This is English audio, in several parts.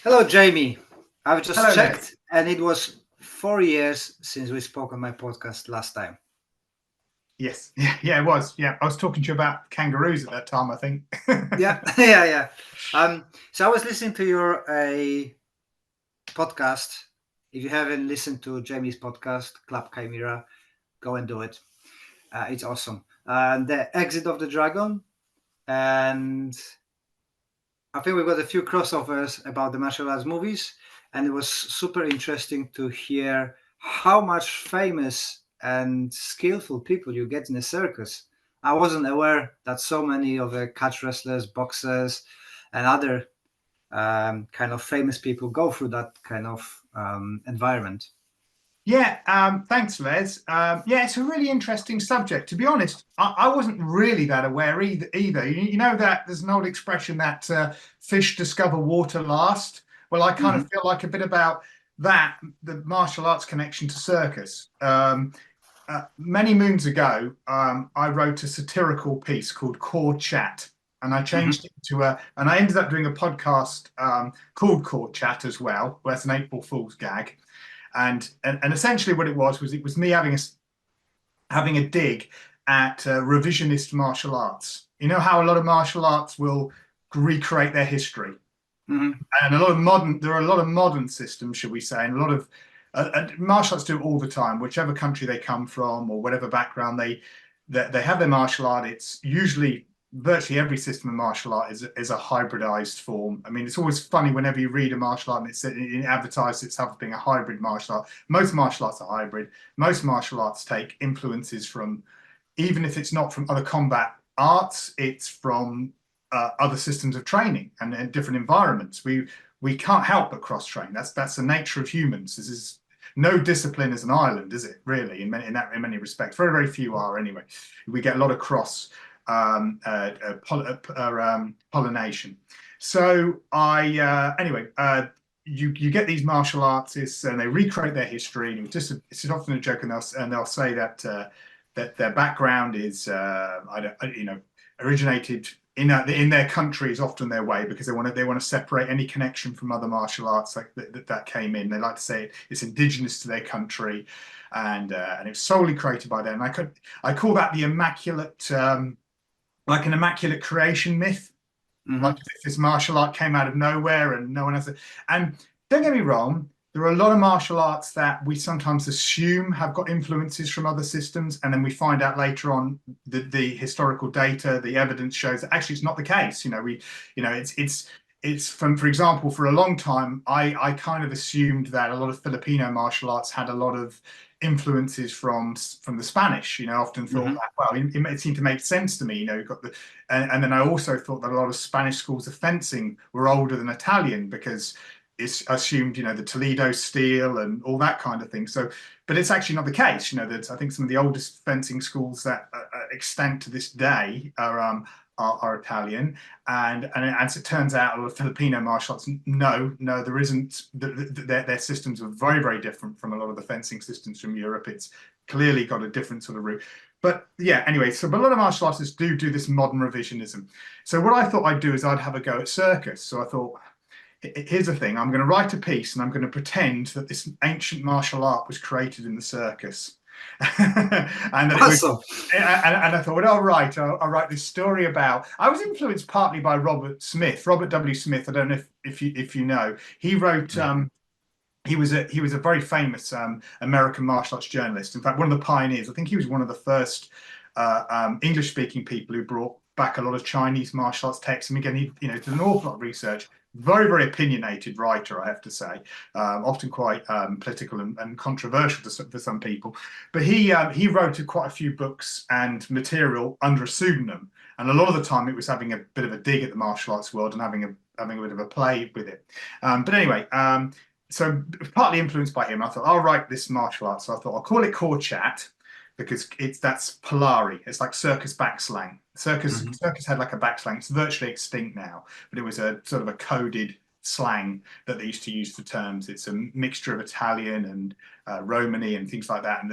Hello, Jamie. I've just Hello there. checked, and it was 4 years since we spoke on my podcast last time. Yes, yeah, it was. Yeah, I was talking to you about kangaroos at that time, I think. Yeah, yeah, yeah. So I was listening to your podcast. If you haven't listened to Jamie's podcast, Clubb Chimera, go and do it. It's awesome. The Exit of the Dragon, and I think we've got a few crossovers about the martial arts movies, and it was super interesting to hear how much famous and skillful people you get in a circus. I wasn't aware that so many of the catch wrestlers, boxers, and other kind of famous people go through that kind of environment. Yeah, thanks, Les. Yeah, it's a really interesting subject. To be honest, I wasn't really that aware either. You know that there's an old expression that fish discover water last. Well, I kind Mm-hmm. of feel like a bit about that, the martial arts connection to circus. Many moons ago, I wrote a satirical piece called Core Chat, and I Mm-hmm. changed it to and I ended up doing a podcast called Core Chat as well, where it's an April Fool's gag, and essentially what it was me having a dig at revisionist martial arts. You know how a lot of martial arts will recreate their history, Mm-hmm. and there are a lot of modern systems, should we say, and a lot of martial arts do it all the time, whichever country they come from or whatever background they have their martial art. It's usually virtually every system of martial art is a hybridized form. I mean, it's always funny whenever you read a martial art and it advertises itself as being a hybrid martial art. Most martial arts are hybrid. Most martial arts take influences from, even if it's not from other combat arts, it's from other systems of training and different environments. We can't help but cross train. That's the nature of humans. This is no discipline is an island, is it? Really, in many respects, very few are anyway. We get a lot of cross pollination. So you get these martial artists and they recreate their history. And it's often a joke, and they'll say that that their background is originated in their country is often their way, because they want to separate any connection from other martial arts like that came in. They like to say it's indigenous to their country, and it's solely created by them. I call that the immaculate like an immaculate creation myth, Mm-hmm. like if this martial art came out of nowhere and no one has it. And don't get me wrong, there are a lot of martial arts that we sometimes assume have got influences from other systems, and then we find out later on the historical data, the evidence shows that actually it's not the case. It's from, for example, for a long time, I kind of assumed that a lot of Filipino martial arts had a lot of influences from the Spanish. Often thought Mm-hmm. that, well, it seemed to make sense to me. You've got and then I also thought that a lot of Spanish schools of fencing were older than Italian, because it's assumed, the Toledo steel and all that kind of thing. So, but it's actually not the case. That I think some of the oldest fencing schools that extant to this day are Italian, and as it turns out, a lot of Filipino martial arts. No, there isn't. Their systems are very different from a lot of the fencing systems from Europe. It's clearly got a different sort of route. But yeah, anyway, but a lot of martial artists do this modern revisionism. So what I thought I'd do is I'd have a go at Circus. So I thought, here's the thing: I'm going to write a piece and I'm going to pretend that this ancient martial art was created in the circus. and that it was Awesome. and I thought, well, I'll write this story about. I was influenced partly by Robert W. Smith. I don't know if you know. He wrote. He was a very famous American martial arts journalist. In fact, one of the pioneers. I think he was one of the first English-speaking people who brought back a lot of Chinese martial arts texts. And again, he did an awful lot of research. Very opinionated writer, I have to say, often quite political and controversial for some people. But he wrote quite a few books and material under a pseudonym, and a lot of the time it was having a bit of a dig at the martial arts world and having a bit of a play with it. But anyway, so partly influenced by him, I thought I'll write this martial art. So I thought I'll call it Core Chat, because that's Polari. It's like circus backslang. Mm-hmm. Circus had like a backslang. It's virtually extinct now, but it was a sort of a coded slang that they used to use for terms. It's a mixture of Italian and Romany and things like that.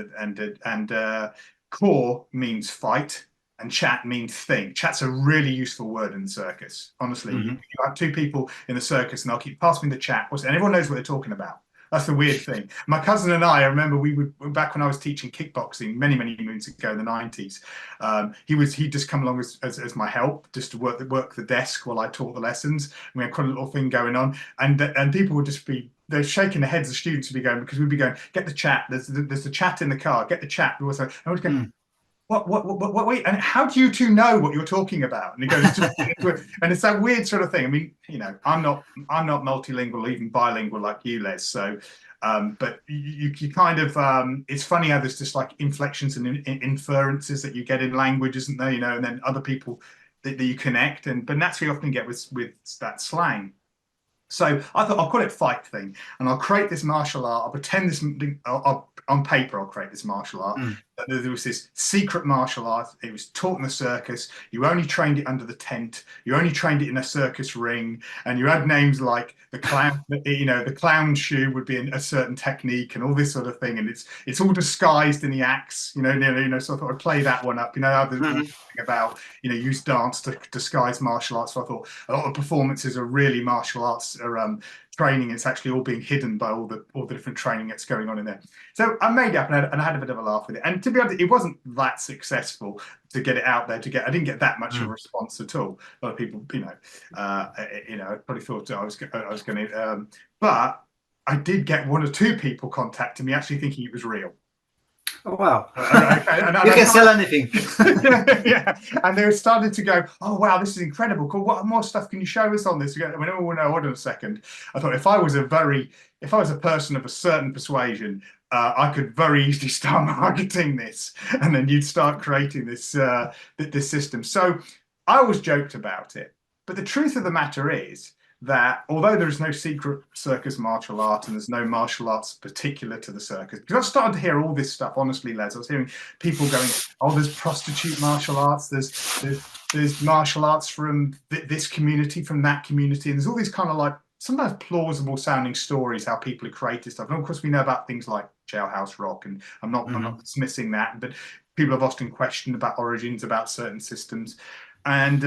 And core means fight, and chat means think. Chat's a really useful word in the circus. Honestly, you have two people in the circus and they'll keep passing me the chat, and everyone knows what they're talking about. That's the weird thing. My cousin and I remember we would, back when I was teaching kickboxing many moons ago in the 90s. He'd just come along as my help, just to work the desk while I taught the lessons. We had quite a little thing going on, and people would just be, they're shaking their heads. The students would be going, because we'd be going, get the chat. There's the chat in the car. Get the chat. And I would go, what, wait, and how do you two know what you're talking about? And he goes, and it's that weird sort of thing. I mean, I'm not multilingual, even bilingual like you, Les. So, but you kind of, it's funny how there's just like inflections and inferences that you get in language, isn't there? And then other people that you connect, but that's what you often get with that slang. So I thought I'll call it fight thing, and I'll create this martial art. I'll pretend this on paper. I'll create this martial art. There was this secret martial art. It was taught in the circus. You only trained it under the tent. You only trained it in a circus ring, and you had names like the clown. The clown shoe would be a certain technique, and all this sort of thing. And it's all disguised in the axe. So I thought I'd play that one up. How the about use dance to disguise martial arts. So I thought a lot of performances are really martial arts training. It's actually all being hidden by all the different training that's going on in there. So I made it up and I had a bit of a laugh with it. And to be honest, it wasn't that successful to get it out there. I didn't get that much of a response at all. A lot of people, probably thought I was going to, but I did get one or two people contacting me actually thinking it was real. Oh, wow. You can sell anything. Yeah. And they started to go, oh, wow, this is incredible. Cool. What more stuff can you show us on this? I went, oh, no, hold on a second. I thought if I was a person of a certain persuasion, I could very easily start marketing this, and then you'd start creating this system. So I always joked about it. But the truth of the matter is that although there is no secret circus martial art and there's no martial arts particular to the circus, because I started to hear all this stuff, honestly, Les, I was hearing people going, oh, there's prostitute martial arts, there's martial arts from this community, from that community, and there's all these kind of like sometimes plausible sounding stories how people have created stuff. And of course we know about things like Jailhouse Rock, and I'm not dismissing that, but people have often questioned about origins, about certain systems. And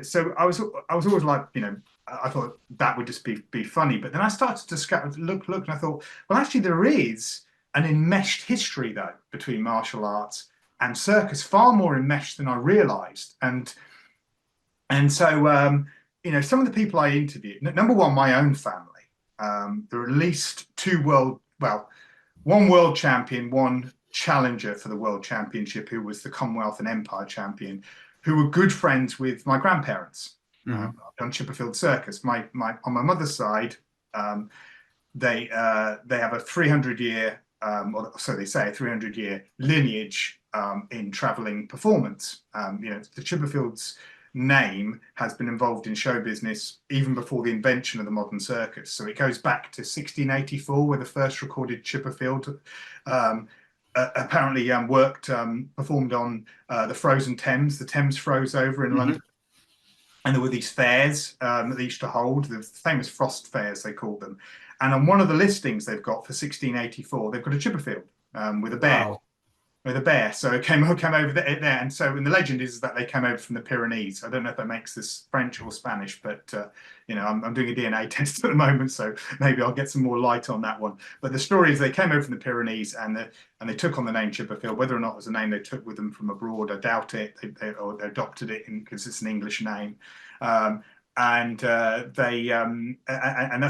so I was always like, I thought that would just be funny. But then I started to look, and I thought, well, actually there is an enmeshed history though between martial arts and circus, far more enmeshed than I realized. And so some of the people I interviewed, number one, my own family, there are at least one world champion, one challenger for the world championship, who was the Commonwealth and Empire champion, who were good friends with my grandparents on Chipperfield Circus. On my mother's side, they have a 300-year, or so they say, a 300-year lineage in travelling performance. The Chipperfield's name has been involved in show business even before the invention of the modern circus. So it goes back to 1684, where the first recorded Chipperfield apparently performed on the frozen Thames. The Thames froze over in London, and there were these fairs that they used to hold, the famous frost fairs they called them. And on one of the listings they've got for 1684, they've got a Chipperfield with a bear. Wow. With a bear, so it came over there, and so and the legend is that they came over from the Pyrenees. I don't know if that makes this French or Spanish, but I'm doing a DNA test at the moment, so maybe I'll get some more light on that one. But the story is they came over from the Pyrenees and they took on the name Chipperfield. Whether or not it was a name they took with them from abroad, I doubt it. They adopted it because it's an English name. And that's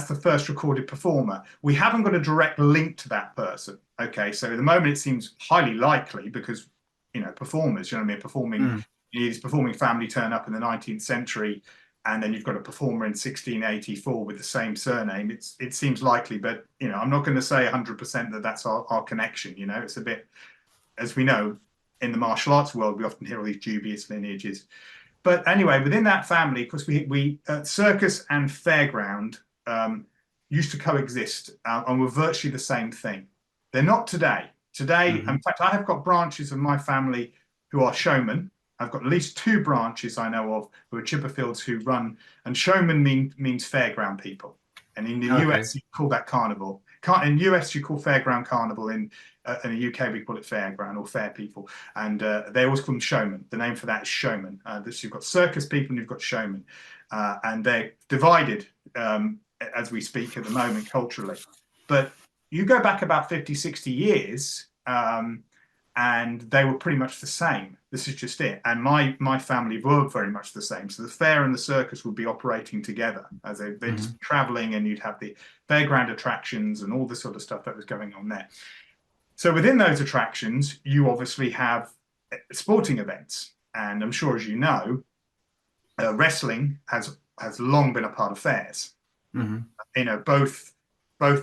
the first recorded performer. We haven't got a direct link to that person. Okay, so at the moment it seems highly likely because performers, performing this performing family turn up in the 19th century, and then you've got a performer in 1684 with the same surname. It seems likely, but I'm not going to say 100% that that's our connection. It's a bit, as we know, in the martial arts world, we often hear all these dubious lineages. But anyway, within that family, because we circus and fairground used to coexist and were virtually the same thing. They're not today. Today, in fact, I have got branches of my family who are showmen. I've got at least two branches I know of who are Chipperfields who run, and showman means fairground people. And in the Okay. US, you call that carnival. In the US, you call fairground carnival. In the UK, we call it fairground or fair people. And they always call them showmen. The name for that is showman. You've got circus people and you've got showmen. And they're divided as we speak at the moment culturally. But you go back about 50, 60 years, and they were pretty much the same. This is just it. And my family were very much the same. So the fair and the circus would be operating together as they'd just be traveling, and you'd have the fairground attractions and all the sort of stuff that was going on there. So within those attractions, you obviously have sporting events. And I'm sure, as you know, wrestling has long been a part of fairs. You know, both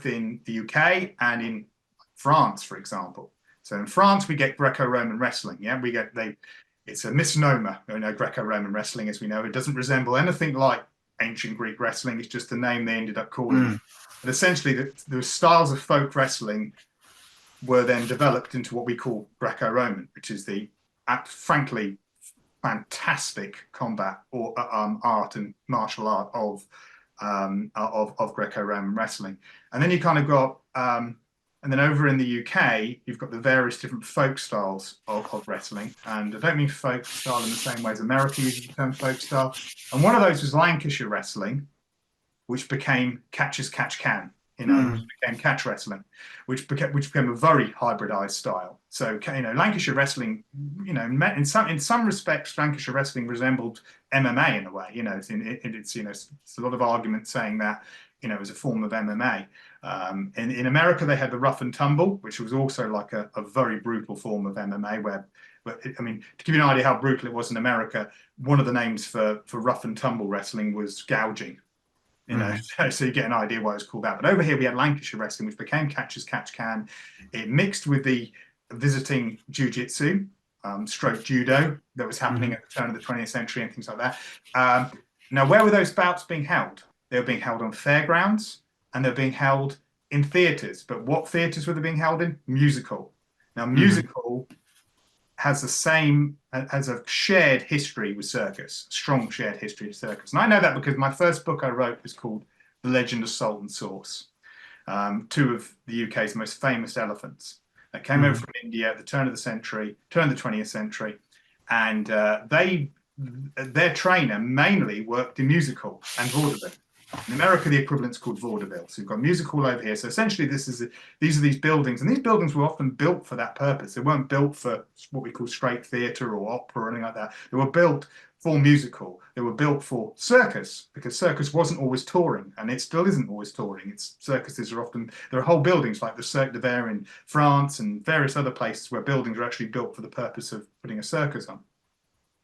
in the UK and in France, for example. So in France, we get Greco-Roman wrestling. Yeah, it's a misnomer, you know, Greco-Roman wrestling, as we know. It doesn't resemble anything like ancient Greek wrestling. It's just the name they ended up calling it. But essentially, the styles of folk wrestling were then developed into what we call Greco-Roman, which is the, frankly, fantastic combat or art and martial art of Greco-Roman wrestling. And then you kind of got, and then over in the UK, you've got the various different folk styles of wrestling. And I don't mean folk style in the same way as America uses the term folk style. And one of those was Lancashire wrestling, which became catch as catch can. You know, became catch wrestling, which became a very hybridized style. So, you know, Lancashire wrestling, you know, in some respects, Lancashire wrestling resembled MMA in a way. You know, it's you know, it's a lot of argument saying that, you know, it was a form of MMA. In America, they had the rough and tumble, which was also like a very brutal form of MMA. Where I mean, to give you an idea how brutal it was in America, one of the names for rough and tumble wrestling was gouging. You know, so you get an idea why it's called that. But over here we had Lancashire wrestling, which became catch as catch can. It mixed with the visiting jiu-jitsu, stroke judo that was happening at the turn of the 20th century and things like that. Now, where were those bouts being held? They were being held on fairgrounds, and they're being held in theatres. But what theatres were they being held in? Musical. Now, musical has a shared history with circus, strong shared history with circus. And I know that because my first book I wrote was called The Legend of Salt and Sauce, two of the UK's most famous elephants that came over from India at the turn of the 20th century. And their trainer mainly worked in musical and vaudeville. In America, the equivalent's called vaudeville. So you've got musical over here. So essentially, these are these buildings, and these buildings were often built for that purpose. They weren't built for what we call straight theatre or opera or anything like that. They were built for musical. They were built for circus, because circus wasn't always touring, and it still isn't always touring. Circuses are often, there are whole buildings like the Cirque d'Hiver in France and various other places where buildings are actually built for the purpose of putting a circus on.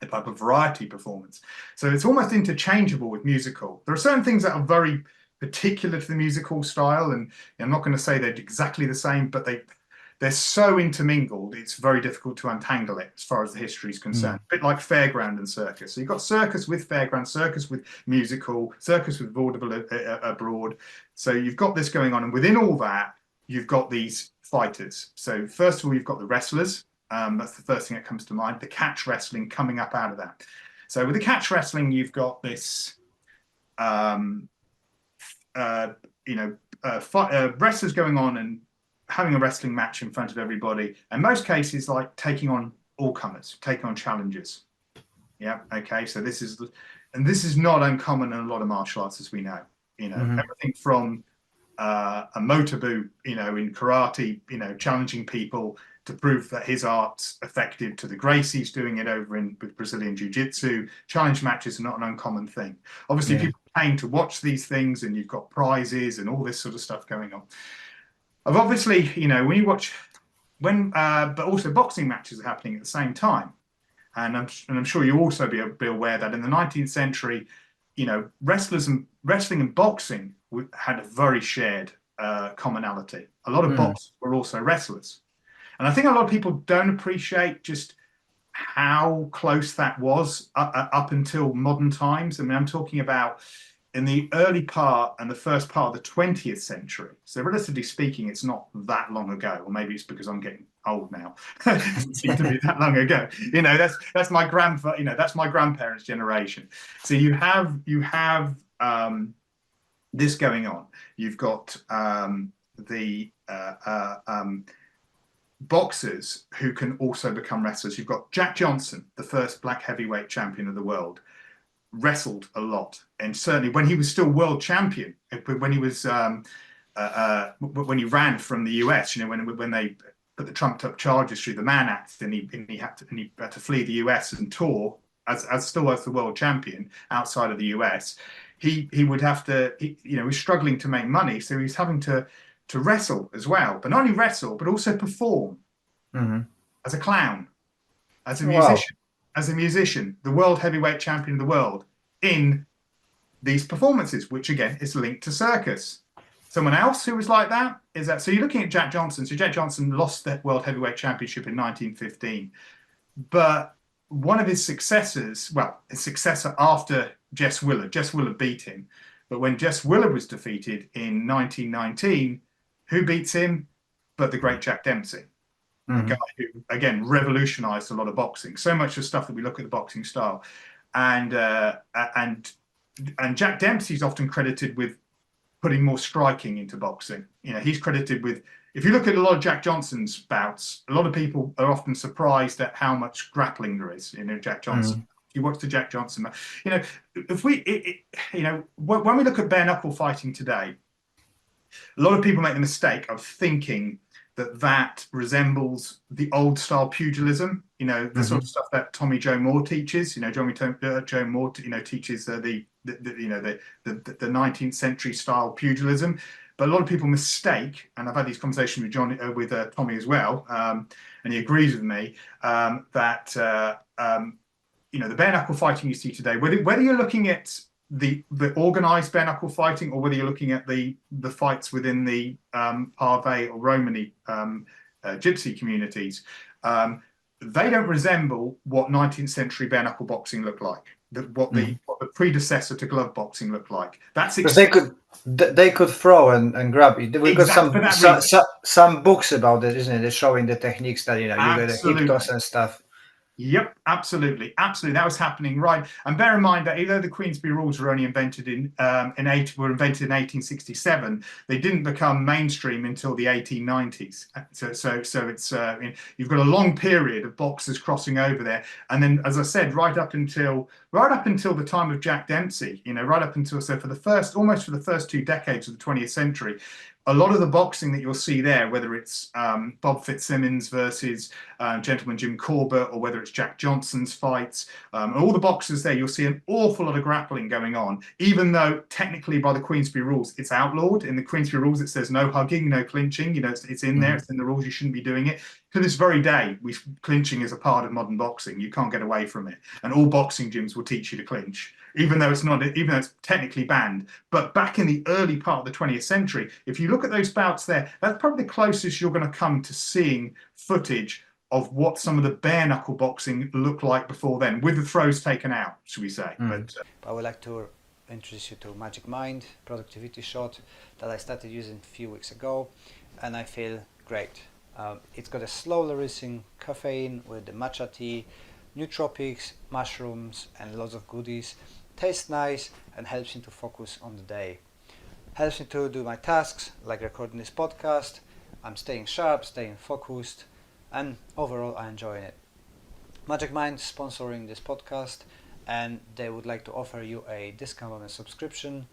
A type of variety performance. So it's almost interchangeable with musical. There are certain things that are very particular to the musical style, and I'm not going to say they're exactly the same, but they're so intermingled, it's very difficult to untangle it as far as the history is concerned. A bit like fairground and circus. So you've got circus with fairground, circus with musical, circus with vaudeville abroad. So you've got this going on, and within all that, you've got these fighters. So first of all, you've got the wrestlers. That's the first thing that comes to mind. The catch wrestling coming up out of that. So with the catch wrestling, you've got this, wrestlers going on and having a wrestling match in front of everybody. In most cases, like taking on all comers, taking on challengers. Yeah. Okay. So this is not uncommon in a lot of martial arts, as we know. You know, everything from a motobu, you know, in karate, you know, challenging people to prove that his art's effective, to the Gracies doing it over with Brazilian Jiu-Jitsu. Challenge matches are not an uncommon thing. Obviously, people are paying to watch these things, and you've got prizes and all this sort of stuff going on. Obviously, you know, when you watch, but also boxing matches are happening at the same time. And I'm sure you also be aware that in the 19th century, you know, wrestling and boxing had a very shared commonality. A lot of boxers were also wrestlers. And I think a lot of people don't appreciate just how close that was up until modern times. I mean, I'm talking about in the early part and the first part of the 20th century. So relatively speaking, it's not that long ago, or maybe it's because I'm getting old now. It doesn't seem to be that long ago. You know, that's my that's my grandparents' generation. So you have this going on. You've got the boxers who can also become wrestlers. You've got Jack Johnson, the first black heavyweight champion of the world, wrestled a lot, and certainly when he was still world champion, when he was when he ran from the US, when they put the trumped up charges through the Mann Act, and he had to flee the US and tour as still as the world champion outside of the US. He would have to, he was struggling to make money, so he was having to wrestle as well, but not only wrestle, but also perform as a clown, as a musician, the world heavyweight champion of the world in these performances, which again is linked to Circus. Someone else who was like that is that. So you're looking at Jack Johnson. So Jack Johnson lost the world heavyweight championship in 1915, but one of his successors, well, his successor after Jess Willard beat him. But when Jess Willard was defeated in 1919, who beats him but the great Jack Dempsey, a guy who, again, revolutionized a lot of boxing. So much of the stuff that we look at the boxing style. And Jack Dempsey's often credited with putting more striking into boxing. He's credited with, if you look at a lot of Jack Johnson's bouts, a lot of people are often surprised at how much grappling there is in Jack Johnson. If you watch the Jack Johnson, if we, when we look at bare knuckle fighting today, a lot of people make the mistake of thinking that resembles the old style pugilism, the sort of stuff that Tommy Joe Moore teaches. Joe Moore, teaches the 19th century style pugilism. But a lot of people mistake, and I've had these conversations with Tommy as well, and he agrees with me that the bare knuckle fighting you see today, whether you're looking at the organized bare knuckle fighting, or whether you're looking at the fights within the Parve or Romani gypsy communities, they don't resemble what 19th century bare knuckle boxing looked like. What the predecessor to glove boxing looked like. That's because they could throw and grab it. We've got some books about it, isn't it? They're showing the techniques that you get a hip toss and stuff. Yep, absolutely. That was happening, right? And bear in mind that although the Queensberry rules were only invented in 1867, they didn't become mainstream until the 1890s. So it's you've got a long period of boxers crossing over there, and then, as I said, right up until the time of Jack Dempsey, right up until for the first 2 decades of the 20th century. A lot of the boxing that you'll see there, whether it's Bob Fitzsimmons versus Gentleman Jim Corbett, or whether it's Jack Johnson's fights, all the boxers there, you'll see an awful lot of grappling going on, even though technically by the Queensberry rules, it's outlawed. In the Queensberry rules, it says no hugging, no clinching. It's in there, it's in the rules, you shouldn't be doing it. To this very day, clinching is a part of modern boxing. You can't get away from it. And all boxing gyms will teach you to clinch, even though it's technically banned. But back in the early part of the 20th century, if you look at those bouts there, that's probably the closest you're going to come to seeing footage of what some of the bare knuckle boxing looked like before then, with the throws taken out, should we say. But I would like to introduce you to Magic Mind productivity shot that I started using a few weeks ago, and I feel great. It's got a slow releasing caffeine with the matcha tea, nootropics, mushrooms, and lots of goodies. Tastes nice and helps me to focus on the day. Helps me to do my tasks, like recording this podcast. I'm staying sharp, staying focused, and overall I'm enjoying it. Magic Mind is sponsoring this podcast, and they would like to offer you a discount on a subscription.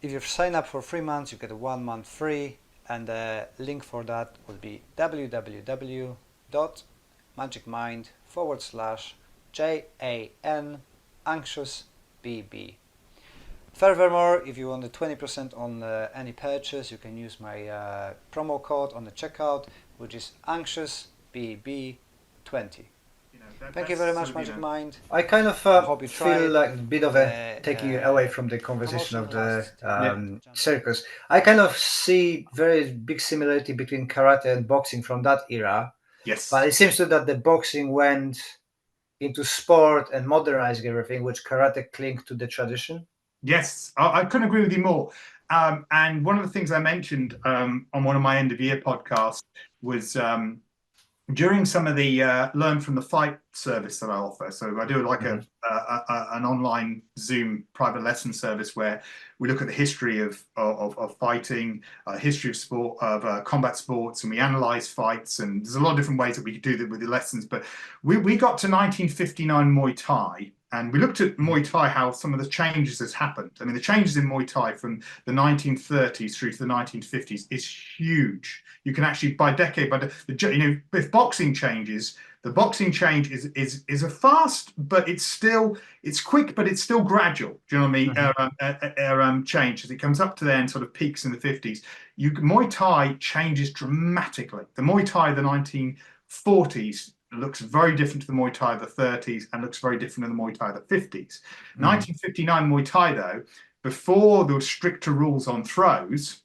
If you sign up for 3 months, you get 1 month free, and the link for that will be www.magicmind.com/JAN anxious BB. Furthermore, if you want the 20% on any purchase, you can use my promo code on the checkout, which is anxiousBB20. Thank you very much, Magic Mind. I kind of feel like a bit of a taking away from the conversation of the circus. I kind of see very big similarity between karate and boxing from that era. yes, But it seems to that the boxing went into sport and modernizing everything, which karate clinged to the tradition. Yes, I couldn't agree with you more. And one of the things I mentioned on one of my end of year podcasts was during some of the learn from the fight service that I offer. So I do like an online Zoom private lesson service where we look at the history of fighting, history of sport, of combat sports, and we analyze fights. And there's a lot of different ways that we could do that with the lessons. But we got to 1959 Muay Thai. And we looked at Muay Thai, how some of the changes has happened. I mean, the changes in Muay Thai from the 1930s through to the 1950s is huge. You can actually, by decade, if boxing changes, the boxing change is a fast, but it's quick, but it's still gradual. Do you know what I mean? Change as it comes up to there and sort of peaks in the 50s. Muay Thai changes dramatically. The Muay Thai of the 1940s looks very different to the Muay Thai of the 30s and looks very different than the Muay Thai of the 50s. 1959 Muay Thai, though, before there were stricter rules on throws,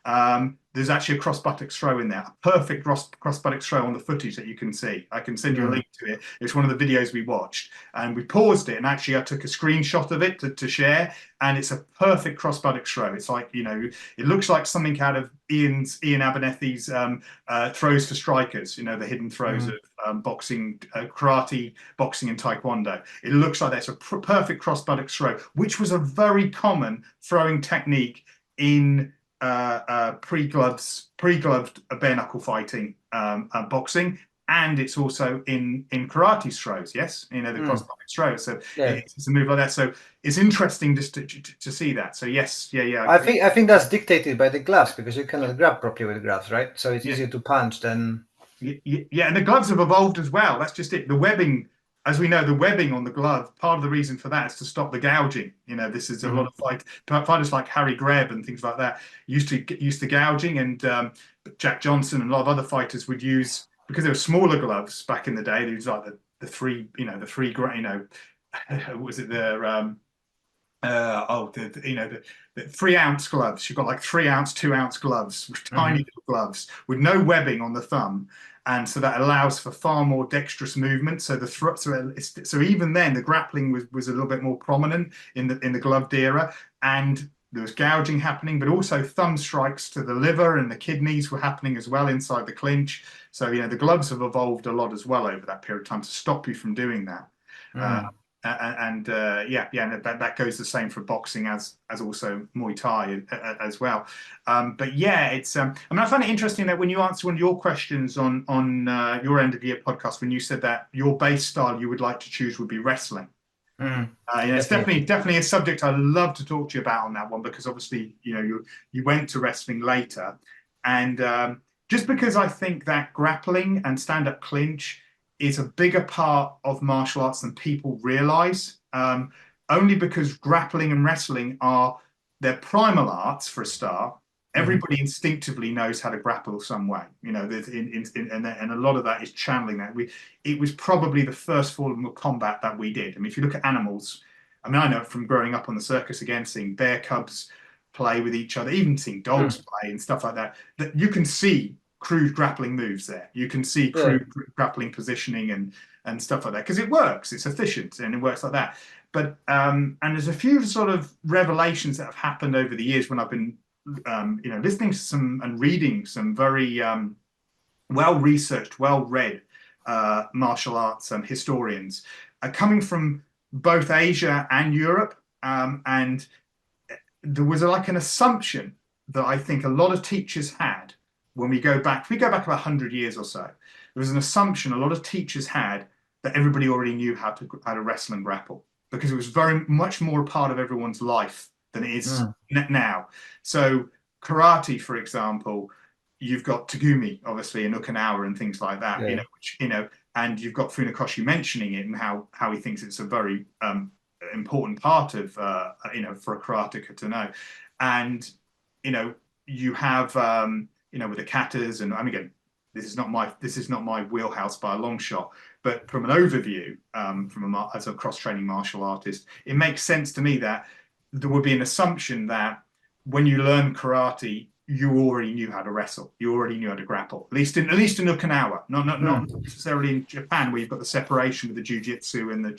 there's actually a cross buttocks throw in there, a perfect cross buttocks throw on the footage that you can see. I can send you a link to it. It's one of the videos we watched, and we paused it, and actually I took a screenshot of it to share, and it's a perfect cross buttocks throw. It's like, it looks like something out of Ian Abernethy's throws for strikers, the hidden throws of boxing, karate, boxing, and taekwondo. It looks like that's a perfect cross buttocks throw, which was a very common throwing technique in pre-gloved bare knuckle fighting boxing, and it's also in karate throws. Yes, the cross buttocks throws. So it's a move like that. So it's interesting just to see that. So yes, I think that's dictated by the gloves, because you cannot grab properly with gloves, right? So it's easier to punch than. Yeah, and the gloves have evolved as well. That's just it. The webbing, as we know, the webbing on the glove, part of the reason for that is to stop the gouging. This is a lot of fighters like Harry Greb and things like that used to gouging, and Jack Johnson and a lot of other fighters would use, because there were smaller gloves back in the day. There was like the 3 3-ounce gloves. You've got like 3-ounce, 2-ounce gloves, tiny little gloves with no webbing on the thumb, and so that allows for far more dexterous movement. So so even then the grappling was a little bit more prominent in the gloved era, and there was gouging happening, but also thumb strikes to the liver and the kidneys were happening as well inside the clinch. So the gloves have evolved a lot as well over that period of time to stop you from doing that. And that goes the same for boxing as also Muay Thai as well. But yeah, it's I mean, I find it interesting that when you answer one of your questions on your end of year podcast, when you said that your base style you would like to choose would be wrestling. It's definitely a subject I'd love to talk to you about on that one, because obviously you went to wrestling later, and just because I think that grappling and stand-up clinch is a bigger part of martial arts than people realize, only because grappling and wrestling they're primal arts for a start. Everybody instinctively knows how to grapple some way, and a lot of that is channeling that. It was probably the first form of combat that we did. I mean, if you look at animals, I mean, I know from growing up on the circus, again, seeing bear cubs play with each other, even seeing dogs play and stuff like that, that you can see crude grappling moves there. You can see crude grappling positioning and stuff like that, because it works. It's efficient and it works like that. But and there's a few sort of revelations that have happened over the years when I've been listening to some and reading some very well-researched, well-read martial arts historians coming from both Asia and Europe, and there was like an assumption that I think a lot of teachers had when we go back about 100 years or so. There was an assumption a lot of teachers had that everybody already knew how to wrestle and grapple, because it was very much more a part of everyone's life than it is now. So karate, for example, you've got Tagumi, obviously, and Okinawa and things like that, and you've got Funakoshi mentioning it and how he thinks it's a very important part of for a karateka to know. And you have with the katas, and again, this is not my wheelhouse by a long shot, but from an overview, as a cross-training martial artist, it makes sense to me that there would be an assumption that when you learn karate, you already knew how to wrestle, you already knew how to grapple. At least in Okinawa, not necessarily in Japan, where you've got the separation with the jiu-jitsu and the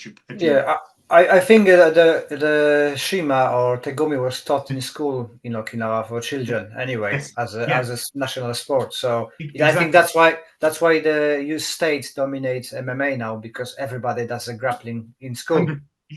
I think the Shima or Tegumi was taught in school in Okinawa for children anyway, Yes, as a yeah, national sport. So I think exactly. that's why the US states dominate MMA now, because everybody does a grappling in school.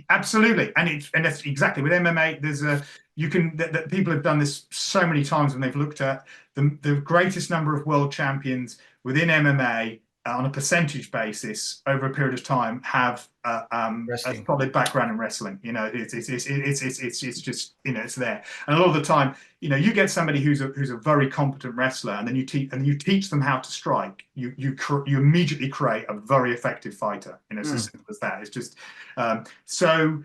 Absolutely, and that's exactly with MMA. There's a you can that people have done this so many times when they've looked at the greatest number of world champions within MMA on a percentage basis over a period of time have a Wrestling. solid background in wrestling. You know, it's just it's there, and a lot of the time, you get somebody who's a very competent wrestler, and then you teach them how to strike. You immediately create a very effective fighter. It's as simple as that. It's just so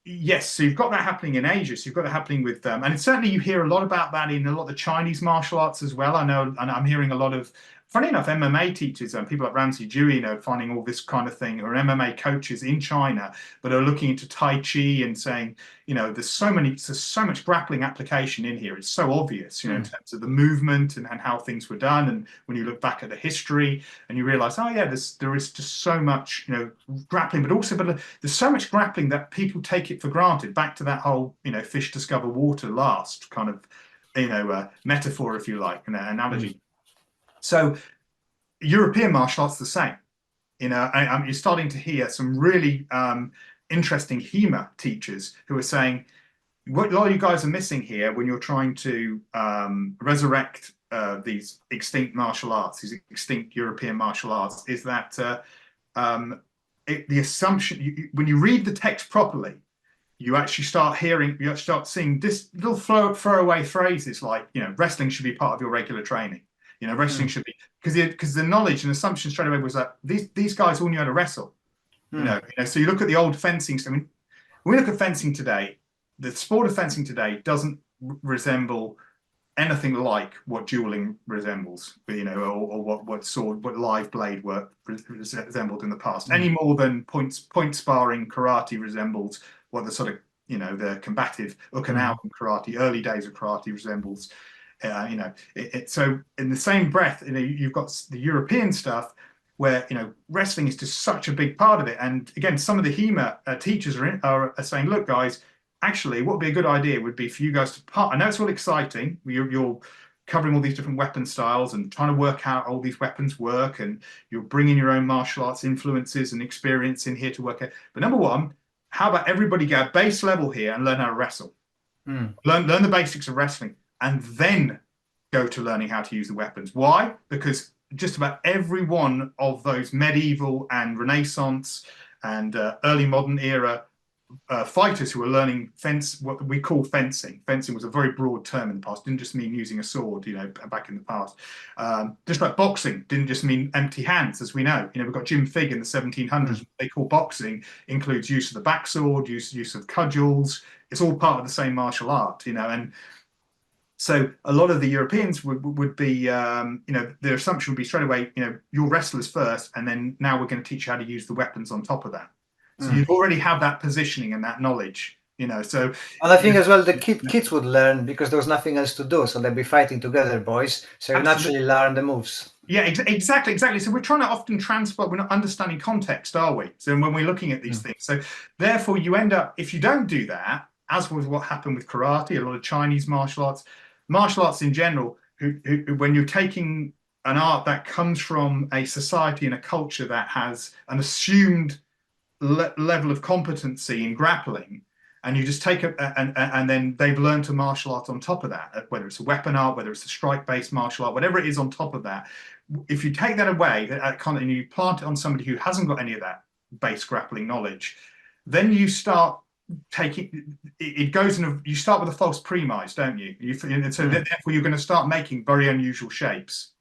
yes, so you've got that happening in Asia. So you've got that happening with and certainly you hear a lot about that in a lot of the Chinese martial arts as well. I know, and I'm hearing a lot of, funny enough, MMA teachers and people like Ramsey Dewey, finding all this kind of thing, or MMA coaches in China that are looking into Tai Chi and saying, there's so much grappling application in here. It's so obvious, in terms of the movement and how things were done. And when you look back at the history and you realize, oh yeah, there is just so much, grappling, but there's so much grappling that people take it for granted. Back to that whole, fish discover water last kind of, metaphor, if you like, an analogy. So European martial arts the same. You're starting to hear some really interesting HEMA teachers who are saying, what a lot of you guys are missing here when you're trying to resurrect these extinct martial arts, these extinct European martial arts, is that the assumption, when you read the text properly, you actually start seeing this little throwaway phrases like, wrestling should be part of your regular training. Wrestling should be, because the knowledge and assumption straight away was that these guys all knew how to wrestle. So you look at the old fencing. I mean, when we look at fencing today, the sport of fencing today doesn't resemble anything like what dueling resembles, or what live blade work resembled in the past, any more than point sparring karate resembles what the sort of the combative Okinawan karate, early days of karate resembles. So in the same breath, you've got the European stuff where wrestling is just such a big part of it. And again, some of the HEMA teachers are saying, look, guys, actually, what would be a good idea would be for you guys to I know it's all exciting. You're covering all these different weapon styles and trying to work out how all these weapons work, and you're bringing your own martial arts influences and experience in here to work out. But number one, how about everybody go at base level here and learn how to wrestle? Learn the basics of wrestling, and then go to learning how to use the weapons. Why? Because just about every one of those medieval and Renaissance and early modern era fighters who are learning what we call fencing. Fencing was a very broad term in the past. It didn't just mean using a sword, back in the past. Just like boxing didn't just mean empty hands, as we know. We've got Jim Figg in the 1700s. They call boxing includes use of the backsword, use of cudgels. It's all part of the same martial art, and so a lot of the Europeans would be, their assumption would be straight away, you're wrestlers first, and then now we're going to teach you how to use the weapons on top of that. So you'd already have that positioning and that knowledge, So, and I think as well the kids would learn because there was nothing else to do, so they'd be fighting together, boys. So you naturally learn the moves. Yeah, exactly. So we're trying to often transport. We're not understanding context, are we? So when we're looking at these things, so therefore you end up, if you don't do that, as was what happened with karate, a lot of Chinese martial arts in general, when you're taking an art that comes from a society and a culture that has an assumed level of competency in grappling, and you just take it and then they've learned to martial art on top of that, whether it's a weapon art, whether it's a strike-based martial art, whatever it is on top of that. If you take that away and you plant it on somebody who hasn't got any of that base grappling knowledge, then you start taking it goes in you start with a false premise, don't you? And so therefore you're going to start making very unusual shapes,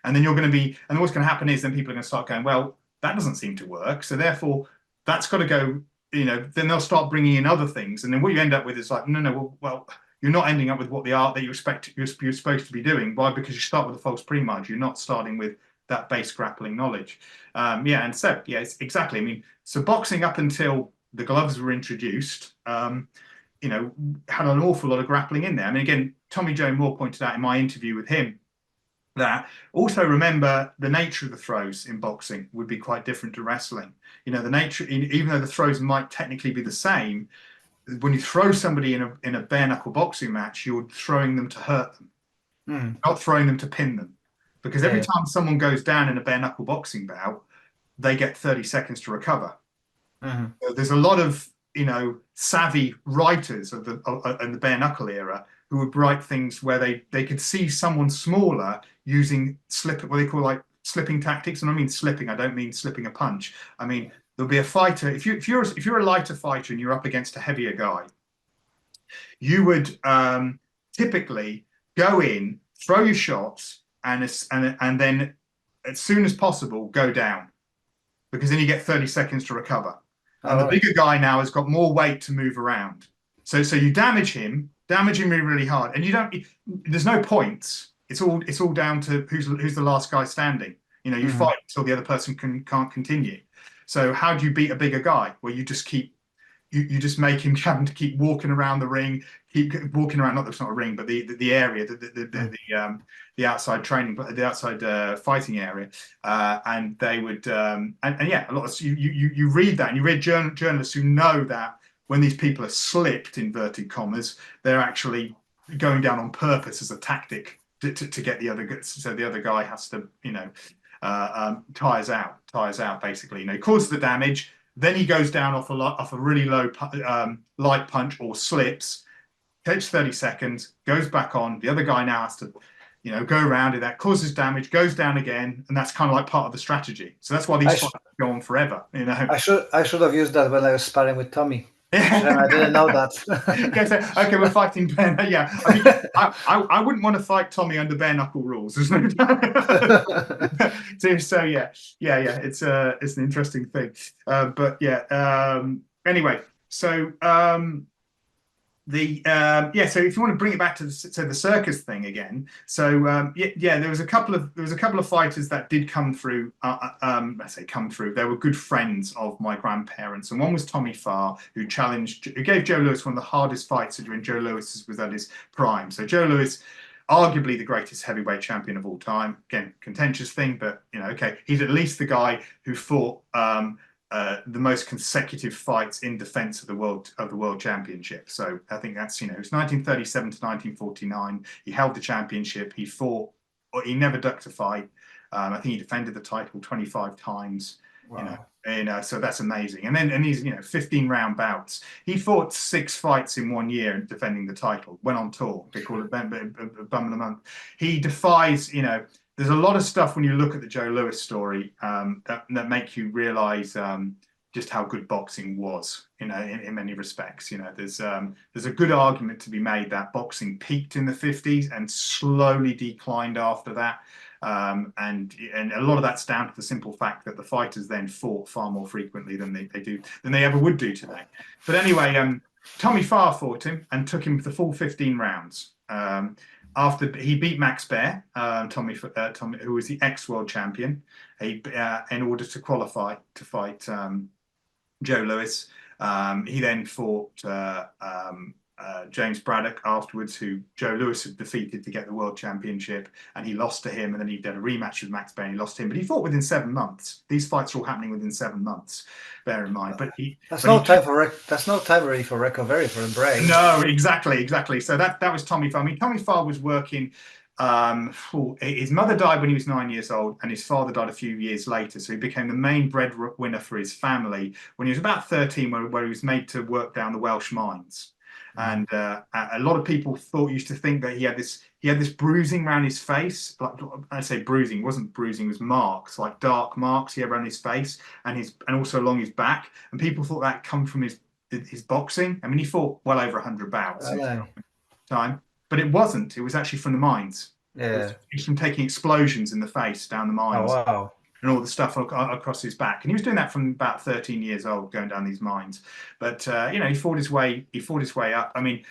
and then and what's going to happen is then people are going to start going, well, that doesn't seem to work, so therefore that's got to go. Then they'll start bringing in other things, and then what you end up with is like, no, well, you're not ending up with what the art that you're supposed to be doing. Why? Because you start with a false premise. You're not starting with that base grappling knowledge. And so exactly. I mean, so boxing up until the gloves were introduced, had an awful lot of grappling in there. I mean, again, Tommy Joe Moore pointed out in my interview with him that. Also remember the nature of the throws in boxing would be quite different to wrestling. You know, the nature, even though the throws might technically be the same, when you throw somebody in a bare knuckle boxing match, you're throwing them to hurt them, not throwing them to pin them. Because every time someone goes down in a bare knuckle boxing bout, they get 30 seconds to recover. So there's a lot of, you know, savvy writers of the bare knuckle era who would write things where they could see someone smaller using what they call like slipping tactics. And I mean slipping, I don't mean slipping a punch. I mean, there'll be a fighter. If you're a lighter fighter and you're up against a heavier guy, you would typically go in, throw your shots, and then as soon as possible go down, because then you get 30 seconds to recover. And the bigger guy now has got more weight to move around. So you damage him really, really hard. And you don't, there's no points. It's all down to who's the last guy standing. You know, you fight until the other person can't continue. So how do you beat a bigger guy? Well, you just you just make him having to keep walking around the ring, keep walking around, not that it's not a ring, but the area, the outside training, but the outside fighting area. And they would, and yeah, a lot of, you read that, and you read journalists who know that when these people are slipped, inverted commas, they're actually going down on purpose as a tactic to get the other, so the other guy has to, you know, tires out basically. You know, he causes the damage, then he goes down off a really low light punch or slips, takes 30 seconds, goes back on. The other guy now has to, you know, go around it. That causes damage, goes down again, and that's kind of like part of the strategy. So that's why these fights go on forever. You know, I should have used that when I was sparring with Tommy. I didn't know that. Okay, we're fighting bare. Yeah, I mean, I wouldn't want to fight Tommy under bare knuckle rules. There's no doubt. So yeah, it's an interesting thing. But yeah. Anyway, so so if you want to bring it back to the circus thing again, so there was a couple of fighters that did come through. I say come through. They were good friends of my grandparents, and one was Tommy Farr, who gave Joe Louis one of the hardest fights when Joe Louis was at his prime. So Joe Louis, arguably the greatest heavyweight champion of all time. Again, contentious thing, but you know, okay, he's at least the guy who fought the most consecutive fights in defense of the world championship. So I think that's, you know, it's 1937 to 1949. He held the championship. He fought, or he never ducked a fight. I think he defended the title 25 times. Wow. You know, so that's amazing. And he's, you know, 15-round bouts. He fought 6 fights in 1 year defending the title. Went on tour. They call it Bum of the Month. He defies, you know. There's a lot of stuff when you look at the Joe Louis story that make you realize just how good boxing was, you know, in many respects. You know, there's a good argument to be made that boxing peaked in the 50s and slowly declined after that. And a lot of that's down to the simple fact that the fighters then fought far more frequently than they ever would do today. But anyway, Tommy Farr fought him and took him the full 15 rounds. After he beat Max Baer, Tommy, who was the ex-world champion, in order to qualify to fight Joe Louis. He then fought James Braddock afterwards, who Joe Louis had defeated to get the world championship, and he lost to him. And then he did a rematch with Max Baer, and he lost to him. But he fought within 7 months. These fights are all happening within 7 months. Bear in mind, that's no time really for recovery for a break. No, exactly. So that was Tommy Farr. I mean, Tommy Farr was working. His mother died when he was 9 years old, and his father died a few years later. So he became the main breadwinner for his family when he was about 13, where he was made to work down the Welsh mines. And a lot of people used to think that he had this bruising around his face. Like, I say bruising, it wasn't bruising, it was marks, like dark marks he had around his face and also along his back. And people thought that come from his boxing. I mean, he fought well over 100 bouts in time, but it wasn't. It was actually from the mines. Yeah, it was from taking explosions in the face down the mines. Oh wow. And all the stuff across his back, and he was doing that from about 13 years old, going down these mines. But you know, he fought his way up. I mean,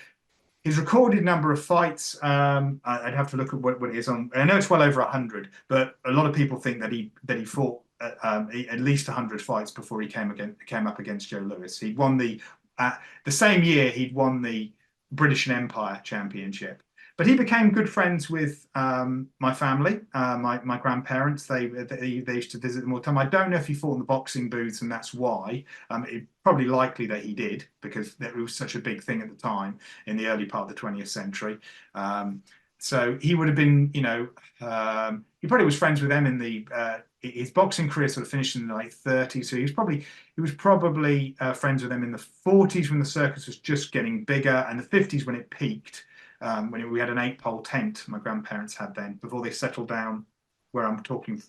his recorded number of fights, I'd have to look at what it is on. I know it's well over 100, but a lot of people think that he fought at least 100 fights before he came up against Joe Louis. He'd won the same year he'd won the British and Empire Championship. But he became good friends with my family, my grandparents. They used to visit them all the time. I don't know if he fought in the boxing booths, and that's why. It's probably likely that he did, because it was such a big thing at the time in the early part of the 20th century. So he would have been, he probably was friends with them in the his boxing career sort of finished in the late 30s. So he was probably friends with them in the 40s when the circus was just getting bigger, and the 50s when it peaked. We had an 8-pole tent my grandparents had then, before they settled down where I'm talking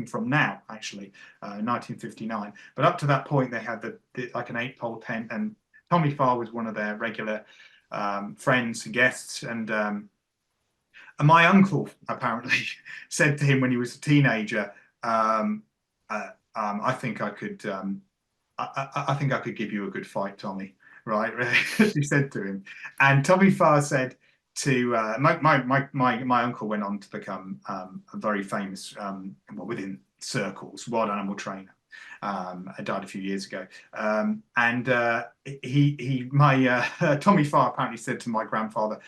from now, actually, 1959. But up to that point, they had like an 8-pole tent, and Tommy Farr was one of their regular friends and guests. And my uncle apparently said to him when he was a teenager, I think I could give you a good fight, Tommy. Right? He said to him, and Tommy Farr said to my uncle went on to become a very famous, within circles, wild animal trainer. Died a few years ago, and Tommy Farr apparently said to my grandfather,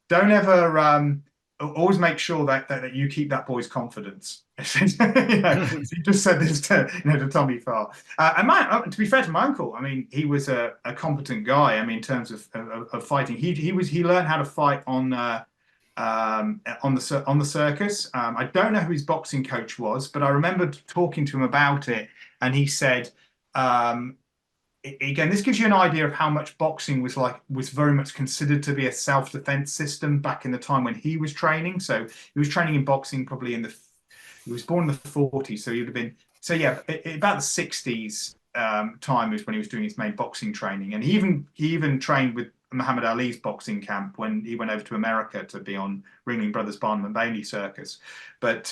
"Don't ever." Always make sure that you keep that boy's confidence. So he just said this to Tommy Farr. And to be fair to my uncle, I mean, he was a competent guy. I mean, in terms of fighting, he learned how to fight on the circus. I don't know who his boxing coach was, but I remember talking to him about it, and he said, again, this gives you an idea of how much boxing was very much considered to be a self-defense system back in the time when he was training. So he was training in boxing probably he was born in the 40s, so he would have been, so yeah, about the 60s time was when he was doing his main boxing training. And he even trained with Muhammad Ali's boxing camp when he went over to America to be on Ringling Brothers Barnum and Bailey Circus. But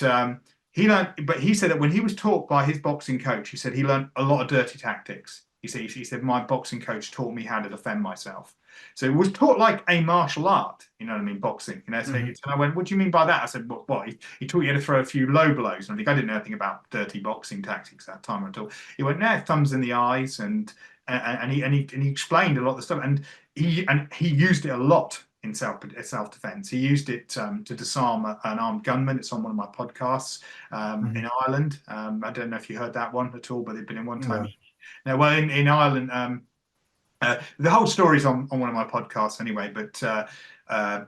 he said that when he was taught by his boxing coach, he said he learned a lot of dirty tactics. He said, my boxing coach taught me how to defend myself. So it was taught like a martial art, you know what I mean, boxing. So I went, what do you mean by that? I said, what? He taught you how to throw a few low blows. And I didn't know anything about dirty boxing tactics at that time at all. He went, thumbs in the eyes, and he explained a lot of the stuff. And he used it a lot in self-defense. He used it to disarm an armed gunman. It's on one of my podcasts in Ireland. I don't know if you heard that one at all, but they've been in one time. No. Now, well, in Ireland, the whole story's on one of my podcasts anyway. But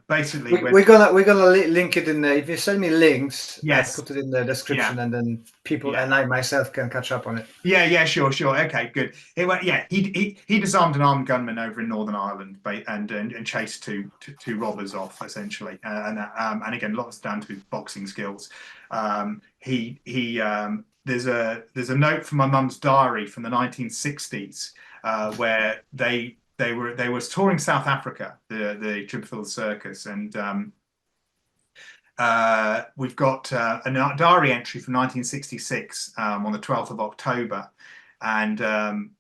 basically, we're gonna link it in the. If you send me links, yes, put it in the description, and then people and I myself can catch up on it. Yeah, sure. Okay, good. He disarmed an armed gunman over in Northern Ireland, and chased two robbers off essentially, and again, lots down to his boxing skills. There's a note from my mum's diary from the 1960s where they were touring South Africa, the Trapeze Circus, and we've got a diary entry from 1966 on the 12th of October, and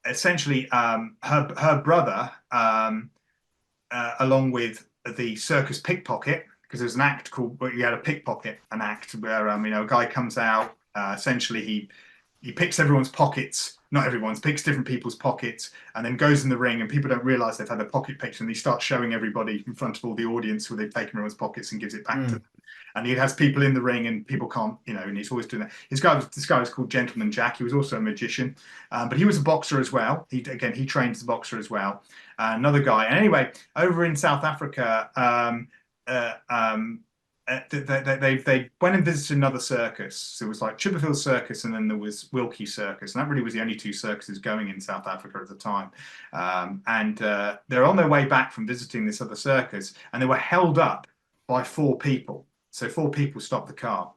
essentially her brother, along with the circus pickpocket, because there's an act called, you had a pickpocket, an act where a guy comes out. Essentially, he picks everyone's pockets, not everyone's, picks different people's pockets, and then goes in the ring, and people don't realize they've had their pocket picked, and he starts showing everybody in front of all the audience where they've taken everyone's pockets and gives it back to them. And he has people in the ring, and people can't, and he's always doing that. This guy was called Gentleman Jack. He was also a magician, but he was a boxer as well. He trained as a boxer as well. Another guy. And anyway, over in South Africa, they went and visited another circus. So it was like Chipperfield Circus, and then there was Wilkie Circus, and that really was the only two circuses going in South Africa at the time. And they're on their way back from visiting this other circus, and they were held up by 4 people. So 4 people stopped the car,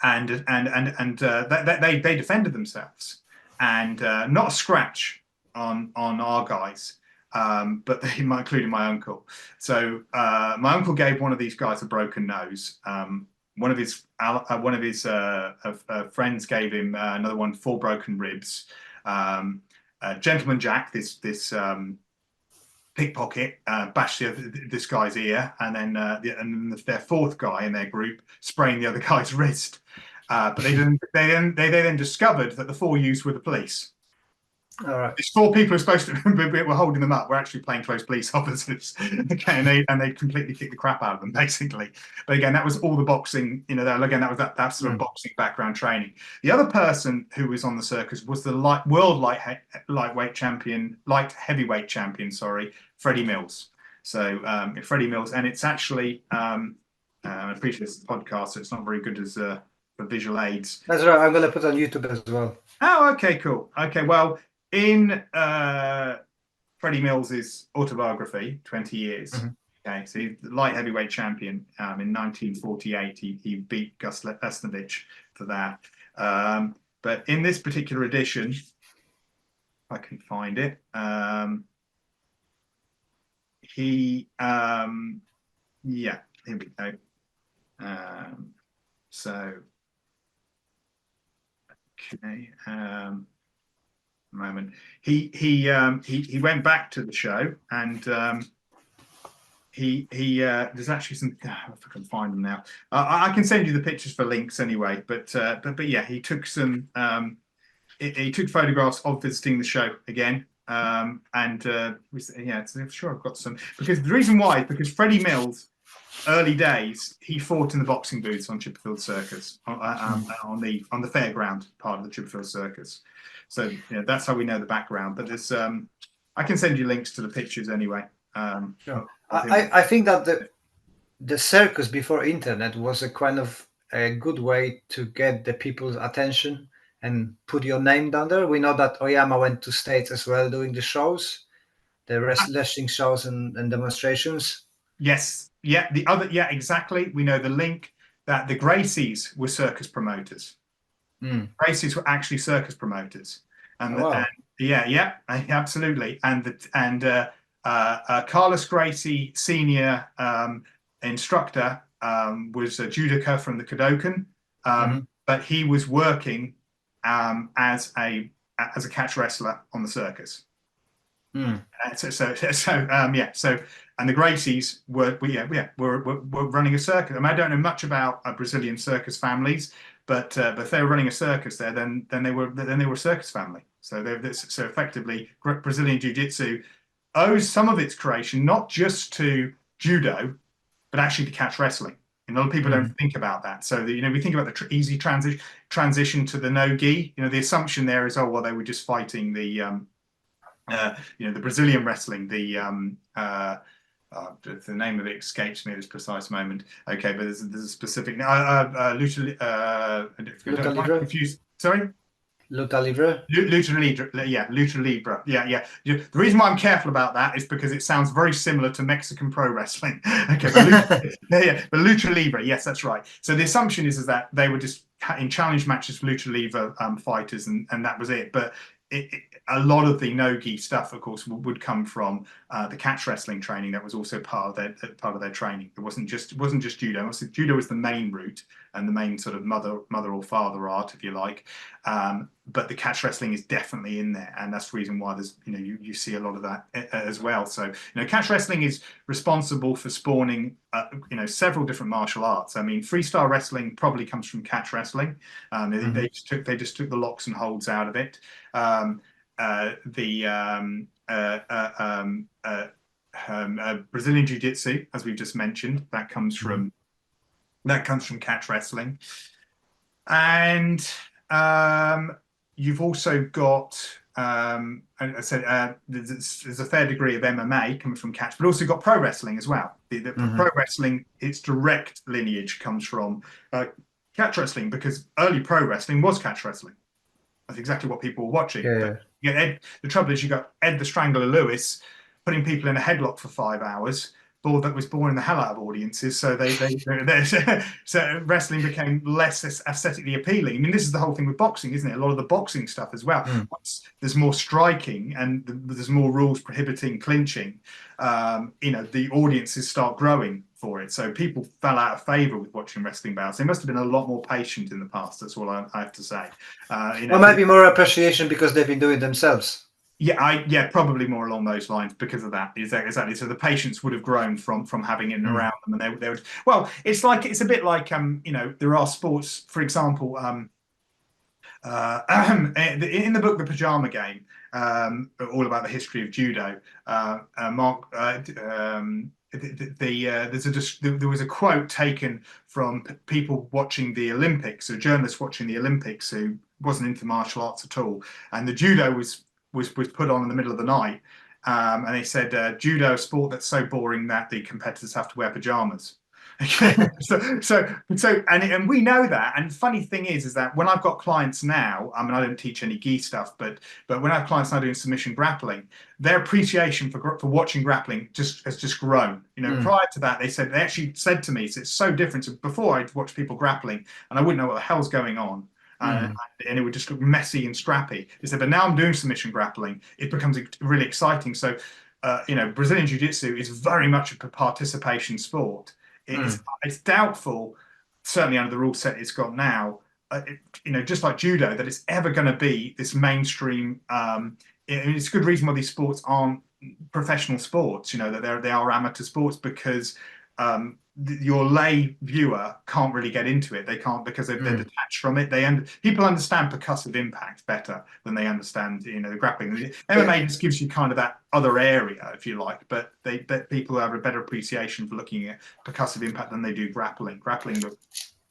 and they defended themselves, and not a scratch on our guys. But including my uncle. So my uncle gave one of these guys a broken nose. One of his friends gave him another one 4 broken ribs. Gentleman Jack, this pickpocket, bashed this guy's ear, and then their 4th guy in their group spraying the other guy's wrist. But they then discovered that the 4 youths were the police. All right. These 4 people who are supposed to were holding them up were actually plainclothes police officers. Okay, and they completely kicked the crap out of them, basically. But again, that was all the boxing. You know, again, that was that sort of boxing background training. The other person who was on the circus was the world light heavyweight champion. Sorry, Freddie Mills. So Freddie Mills, and it's actually I appreciate this podcast, so it's not very good as for visual aids. That's right. I'm gonna put it on YouTube as well. Oh, okay, cool. Okay, well, in Freddie Mills's autobiography, 20 Years. Okay, so he's the light heavyweight champion. In 1948, he beat Gus Lesnovich for that. But in this particular edition, if I can find it, yeah, here we go. So, okay. Moment. He went back to the show, and there's actually some. If I can find them now, I can send you the pictures for links anyway. But yeah, he took some. He took photographs of visiting the show again, yeah, I'm sure I've got some, because the reason why is because Freddie Mills, early days, he fought in the boxing booths on Chipperfield Circus on the fairground part of the Chipperfield Circus. So that's how we know the background. But there's I can send you links to the pictures anyway. Sure. I think that the circus before internet was a kind of a good way to get the people's attention and put your name down there. We know that Oyama went to States as well doing the shows, the wrestling shows and demonstrations. Yes. Yeah. Exactly. We know the link that the Gracies were circus promoters. Gracies were actually circus promoters. And, yeah, absolutely. And Carlos Gracie, senior instructor, was a judoka from the Kodokan, but he was working as a catch wrestler on the circus. So and the Gracies were running a circus. I mean, I don't know much about Brazilian circus families, but if they were running a circus there, then they were a circus family. So effectively, Brazilian Jiu-Jitsu owes some of its creation not just to judo, but actually to catch wrestling. And a lot of people don't think about that. So we think about the easy transition to the no-gi. The assumption there is, oh well, they were just fighting the Brazilian wrestling, the name of it escapes me at this precise moment. Okay, but there's a specific lucha libre. Sorry. Lucha libre. Lucha libre. Yeah, lucha libre. Yeah. The reason why I'm careful about that is because it sounds very similar to Mexican pro wrestling. Okay, but lucha libre. Yes, that's right. So the assumption is that they were just in challenge matches for lucha libre fighters, and that was it. But a lot of the no-gi stuff, of course, would come from the catch wrestling training. That was also part of their training. It wasn't just judo. Judo was the main route and the main sort of mother or father art, if you like. But the catch wrestling is definitely in there, and that's the reason why there's you see a lot of that as well. So catch wrestling is responsible for spawning several different martial arts. I mean, freestyle wrestling probably comes from catch wrestling. They just took the locks and holds out of it. Brazilian Jiu-Jitsu, as we've just mentioned, that comes from catch wrestling, and you've also got, I said, there's a fair degree of MMA coming from catch, but also got pro wrestling as well. The pro wrestling, its direct lineage comes from catch wrestling, because early pro wrestling was catch wrestling. That's exactly what people were watching. The trouble is, you got Ed the Strangler Lewis putting people in a headlock for 5 hours. That was boring the hell out of audiences, so so wrestling became less aesthetically appealing. I mean, this is the whole thing with boxing, isn't it? A lot of the boxing stuff as well. Once there's more striking and there's more rules prohibiting clinching, the audiences start growing for it. So people fell out of favour with watching wrestling bouts. They must have been a lot more patient in the past. That's all I have to say. Or might be more appreciation because they've been doing it themselves. Yeah, probably more along those lines because of that. Exactly. So the patients would have grown from having it around them, and they would. Well, it's a bit like there are sports, for example, in the book The Pajama Game, all about the history of judo. Mark, there was a quote taken from people watching the Olympics, a journalist watching the Olympics who wasn't into martial arts at all, and the judo was put on in the middle of the night, and they said judo, a sport that's so boring that the competitors have to wear pajamas. And we know that. And funny thing is that when I've got clients now, I mean, I don't teach any gi stuff, but when I have clients now doing submission grappling, their appreciation for watching grappling has just grown. Prior to that, they actually said to me, it's so different. So before, I'd watch people grappling and I wouldn't know what the hell's going on. And it would just look messy and scrappy. They said, but now I'm doing submission grappling, it becomes really exciting. So, Brazilian Jiu-Jitsu is very much a participation sport. It's doubtful, certainly under the rule set it's got now, just like judo, that it's ever going to be this mainstream. It's a good reason why these sports aren't professional sports. That they are amateur sports, because your lay viewer can't really get into it. They can't, because they're detached from it. People understand percussive impact better than they understand, the grappling. MMA just gives you kind of that other area, if you like, but people have a better appreciation for looking at percussive impact than they do grappling. Grappling,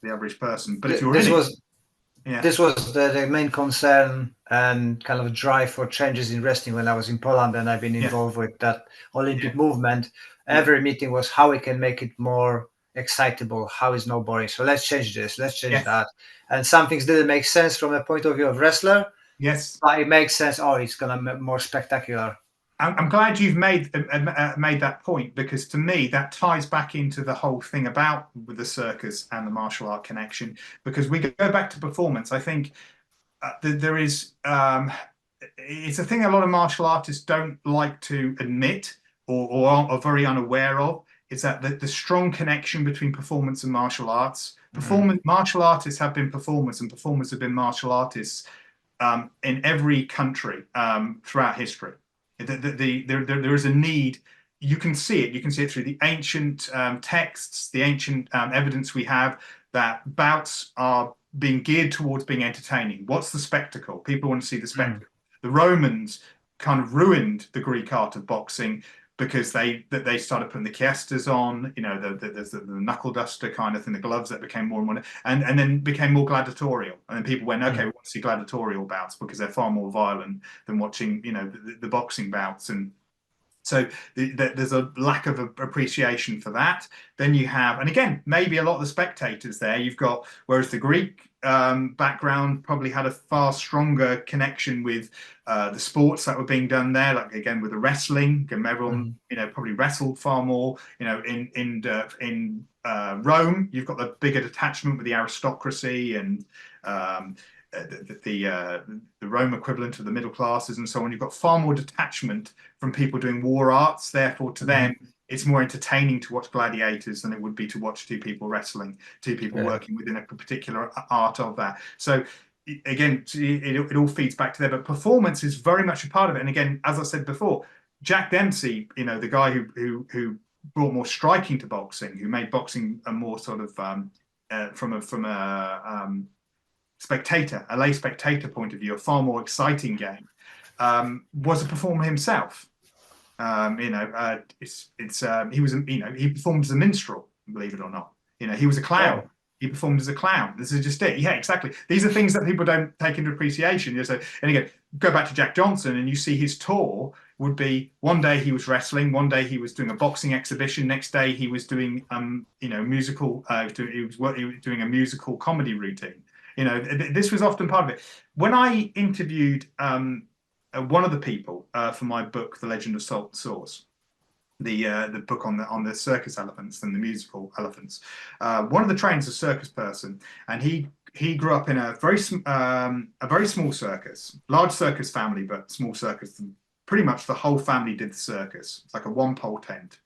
the average person. But if you're this was the main concern and kind of drive for changes in wrestling when I was in Poland, and I've been involved with that Olympic movement. Every meeting was how we can make it more excitable, how is no boring. So let's change this, let's change that. And some things didn't make sense from a point of view of wrestler. Yes. But it makes sense. Oh, it's going to be more spectacular. I'm glad you've made that point, because to me that ties back into the whole thing about with the circus and the martial art connection, because we go back to performance. I think there is it's a thing a lot of martial artists don't like to admit or are very unaware of, is that the strong connection between performance and martial arts. Martial artists have been performers, and performers have been martial artists in every country throughout history. There is a need. You can see it. You can see it through the ancient texts, the ancient evidence we have, that bouts are being geared towards being entertaining. What's the spectacle? People want to see the spectacle. The Romans kind of ruined the Greek art of boxing because they started putting the kiestas on, there's the knuckle duster kind of thing, the gloves that became more and more, and then became more gladiatorial. And then people went, okay, we want to see gladiatorial bouts because they're far more violent than watching, the boxing bouts. And so there's a lack of appreciation for that. Then you have, and again, maybe a lot of the spectators there, you've got, whereas the Greek background probably had a far stronger connection with the sports that were being done there, like again with the wrestling. Everyone, probably wrestled far more. In Rome, you've got the bigger detachment with the aristocracy and the Rome equivalent of the middle classes and so on. You've got far more detachment from people doing war arts. Therefore, to them, it's more entertaining to watch gladiators than it would be to watch two people wrestling, two people working within a particular art of that. So again, it all feeds back to there, but performance is very much a part of it. And again, as I said before, Jack Dempsey, the guy who brought more striking to boxing, who made boxing a more sort of from a lay spectator point of view, a far more exciting game, was a performer himself. He performed as a minstrel, believe it or not. He was a clown. Oh. He performed as a clown. This is just it. Yeah, exactly. These are things that people don't take into appreciation. So, and again, go back to Jack Johnson, and you see his tour would be one day he was wrestling, one day he was doing a boxing exhibition, next day he was doing musical. He was doing a musical comedy routine. This was often part of it. When I interviewed one of the people for my book, The Legend of Salt and Sauce, the book on the circus elephants and the musical elephants, one of the trainers, a circus person, and he grew up in a very small circus, large circus family, but small circus. Pretty much the whole family did the circus. It's like a one-pole tent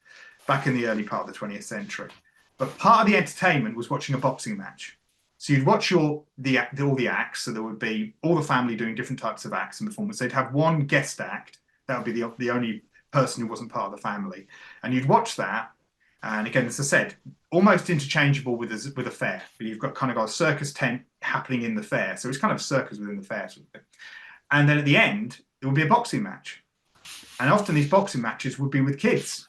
back in the early part of the 20th century. But part of the entertainment was watching a boxing match. So you'd watch all the acts. So there would be all the family doing different types of acts and performance. They'd have one guest act. That would be the only person who wasn't part of the family. And you'd watch that. And again, as I said, almost interchangeable with a fair. You've got kind of got a circus tent happening in the fair. So it's kind of a circus within the fair sort of thing. And then at the end, there would be a boxing match. And often these boxing matches would be with kids.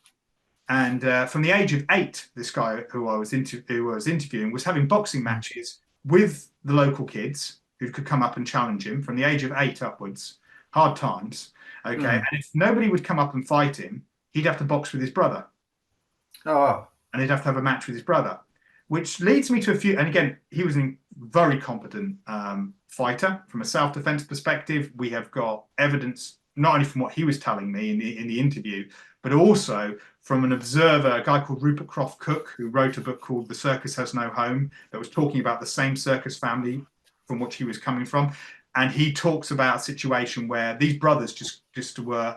And from the age of 8, this guy who I was interviewing was having boxing matches with the local kids who could come up and challenge him from the age of 8 upwards. Hard times. Okay. And if nobody would come up and fight him, he'd have to box with his brother. Oh, wow. And he'd have to have a match with his brother, which leads me to a few. And again, he was a very competent fighter from a self-defense perspective. We have got evidence not only from what he was telling me in the interview, but also from an observer, a guy called Rupert Croft Cook, who wrote a book called The Circus Has No Home, that was talking about the same circus family from which he was coming from. And he talks about a situation where these brothers just were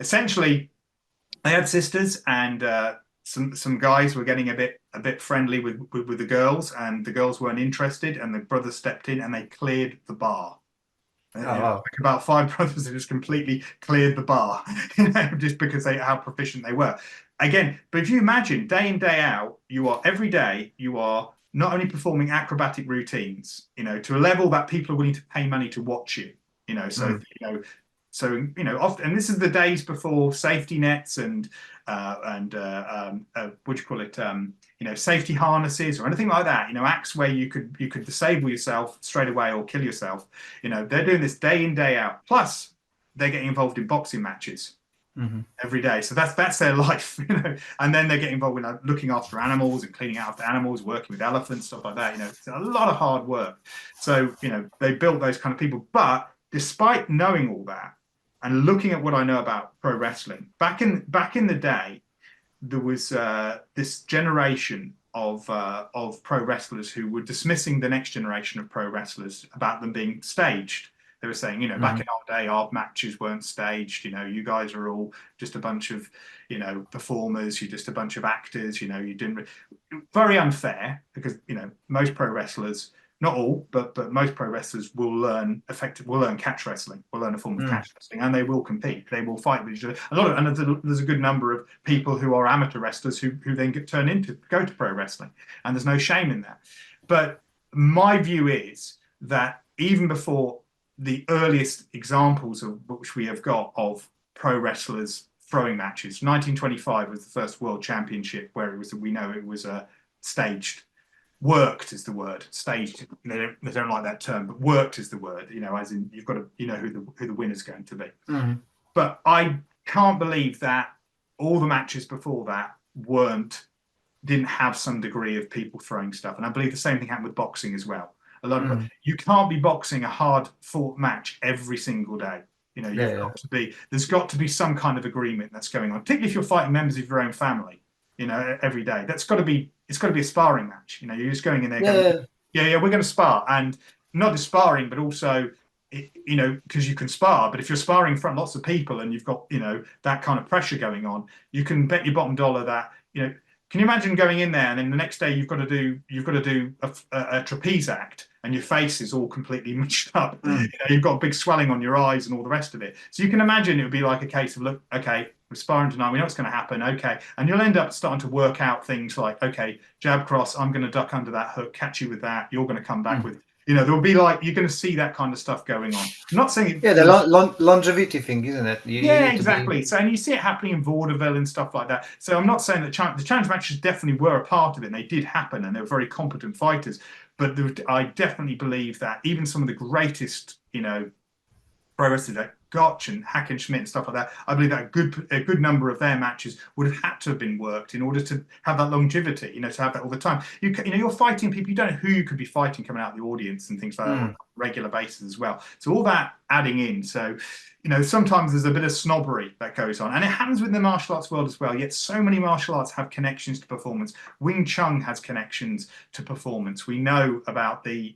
essentially, they had sisters, and some guys were getting a bit friendly with the girls, and the girls weren't interested, and the brothers stepped in and they cleared the bar. Wow. Like about 5 brothers who just completely cleared the bar, just because how proficient they were. Again, but if you imagine day in, day out, every day you are not only performing acrobatic routines, to a level that people are willing to pay money to watch you, so often, and this is the days before safety nets and what do you call it? Safety harnesses or anything like that. Acts where you could disable yourself straight away or kill yourself. They're doing this day in, day out. Plus, they're getting involved in boxing matches every day. So that's their life. And then they get involved in looking after animals and cleaning out after animals, working with elephants, stuff like that. It's a lot of hard work. So they built those kind of people. But despite knowing all that, and looking at what I know about pro wrestling, back in the day, there was this generation of pro wrestlers who were dismissing the next generation of pro wrestlers about them being staged. They were saying, back in our day, our matches weren't staged. You guys are all just a bunch of, performers. You're just a bunch of actors. You didn't. Very unfair, because most pro wrestlers, not all, but most pro wrestlers will learn catch wrestling, will learn a form of catch wrestling, and they will compete. They will fight with each other. And there's a good number of people who are amateur wrestlers who then go to pro wrestling, and there's no shame in that. But my view is that even before the earliest examples of which we have got of pro wrestlers throwing matches, 1925 was the first world championship where we know it was staged. Worked is the word. Staged, they don't like that term, but worked is the word. As in you've got to who the winner's going to be. But I can't believe that all the matches before that didn't have some degree of people throwing stuff. And I believe the same thing happened with boxing as well. A lot of you can't be boxing a hard fought match every single day. There's got to be some kind of agreement that's going on, particularly if you're fighting members of your own family. Every day. It's got to be a sparring match. You're just going in there going, we're going to spar. And not just sparring, but also, because you can spar, but if you're sparring in front of lots of people and you've got, that kind of pressure going on, you can bet your bottom dollar that, can you imagine going in there and then the next day you've got to do a trapeze act and your face is all completely mushed up. You've got a big swelling on your eyes and all the rest of it. So you can imagine it would be like a case of, look, okay, we're sparring tonight, we know what's going to happen, okay. And you'll end up starting to work out things like, okay, jab cross, I'm going to duck under that hook, catch you with that, you're going to come back with, there'll be like, you're going to see that kind of stuff going on. I'm not saying the longevity thing, isn't it? Exactly. So, and you see it happening in vaudeville and stuff like that. So I'm not saying that the challenge matches definitely were a part of it, and they did happen, and they were very competent fighters. But I definitely believe that even some of the greatest, pro wrestlers like Gotch and Hackenschmidt and stuff like that, I believe that a good number of their matches would have had to have been worked in order to have that longevity, to have that all the time. You're fighting people, you don't know who you could be fighting coming out of the audience and things like that on a regular basis as well. So all that adding in. So, sometimes there's a bit of snobbery that goes on, and it happens within the martial arts world as well. Yet so many martial arts have connections to performance. Wing Chun has connections to performance. We know about the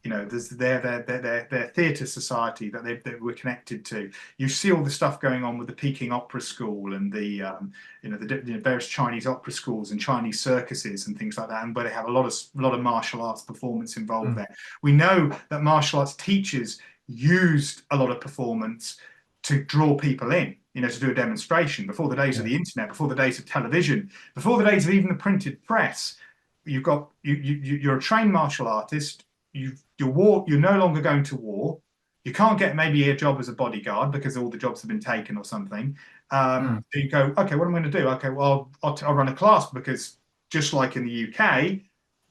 there's their theatre society that we're connected to. You see all the stuff going on with the Peking Opera School and the various Chinese opera schools and Chinese circuses and things like that, and where they have a lot of martial arts performance involved there. We know that martial arts teachers used a lot of performance to draw people in, to do a demonstration before the days of the internet, before the days of television, before the days of even the printed press. You're a trained martial artist. You're no longer going to war. You can't get maybe a job as a bodyguard because all the jobs have been taken or something. So you go, okay, what am I going to do? Okay, well, I'll run a class, because just like in the UK,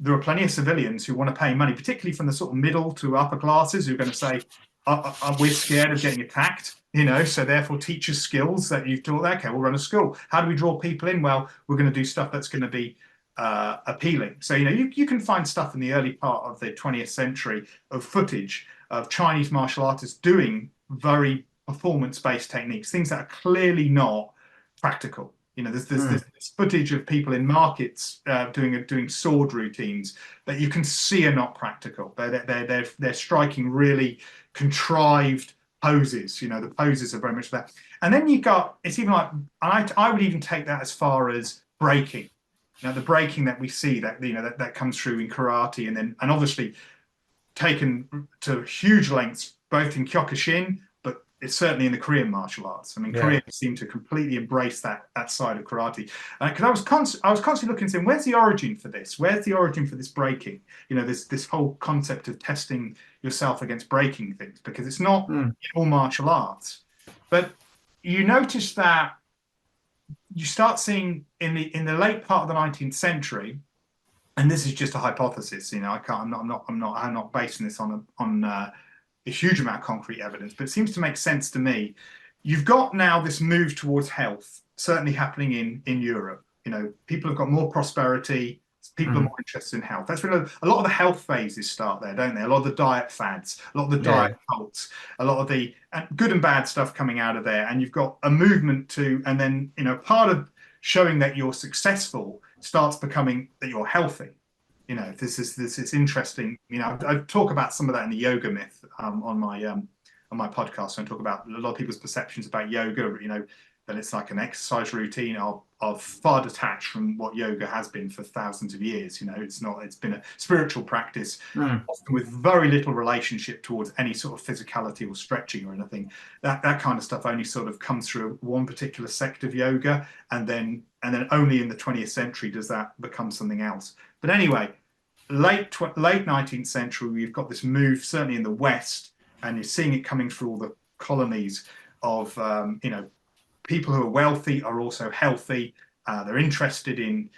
there are plenty of civilians who want to pay money, particularly from the sort of middle to upper classes, who are going to say, we're scared of getting attacked, so therefore teachers' skills that you've taught, okay, we'll run a school. How do we draw people in? Well, we're going to do stuff that's going to be appealing. So, you can find stuff in the early part of the 20th century of footage of Chinese martial artists doing very performance-based techniques, things that are clearly not practical. There's this footage of people in markets doing sword routines that you can see are not practical. They're striking really contrived poses. The poses are very much that. And then it's even like, I would even take that as far as breaking. The breaking that we see that comes through in karate, and obviously taken to huge lengths both in Kyokushin, but it's certainly in the Korean martial arts. I mean, Koreans seem to completely embrace that side of karate. Because I was constantly looking and saying, where's the origin for this? Where's the origin for this breaking? This whole concept of testing yourself against breaking things, because it's not in all martial arts. But you notice that you start seeing in the late part of the 19th century, and this is just a hypothesis. I'm not basing this on a huge amount of concrete evidence, but it seems to make sense to me. You've got now this move towards health, certainly happening in Europe. People have got more prosperity. People are more interested in health. That's when a lot of the health phases start there, don't they? A lot of the diet fads, a lot of the diet cults, a lot of the good and bad stuff coming out of there. And you've got a movement to, and then, part of showing that you're successful starts becoming that you're healthy. This is interesting. I talk about some of that in the yoga myth on my podcast. So I talk about a lot of people's perceptions about yoga. That it's like an exercise routine of far detached from what yoga has been for thousands of years. It's been a spiritual practice, often with very little relationship towards any sort of physicality or stretching or anything. That kind of stuff only sort of comes through one particular sect of yoga, and then only in the 20th century does that become something else. But anyway, late 19th century, we've got this move, certainly in the West, and you're seeing it coming through all the colonies of, people who are wealthy are also healthy. They're interested in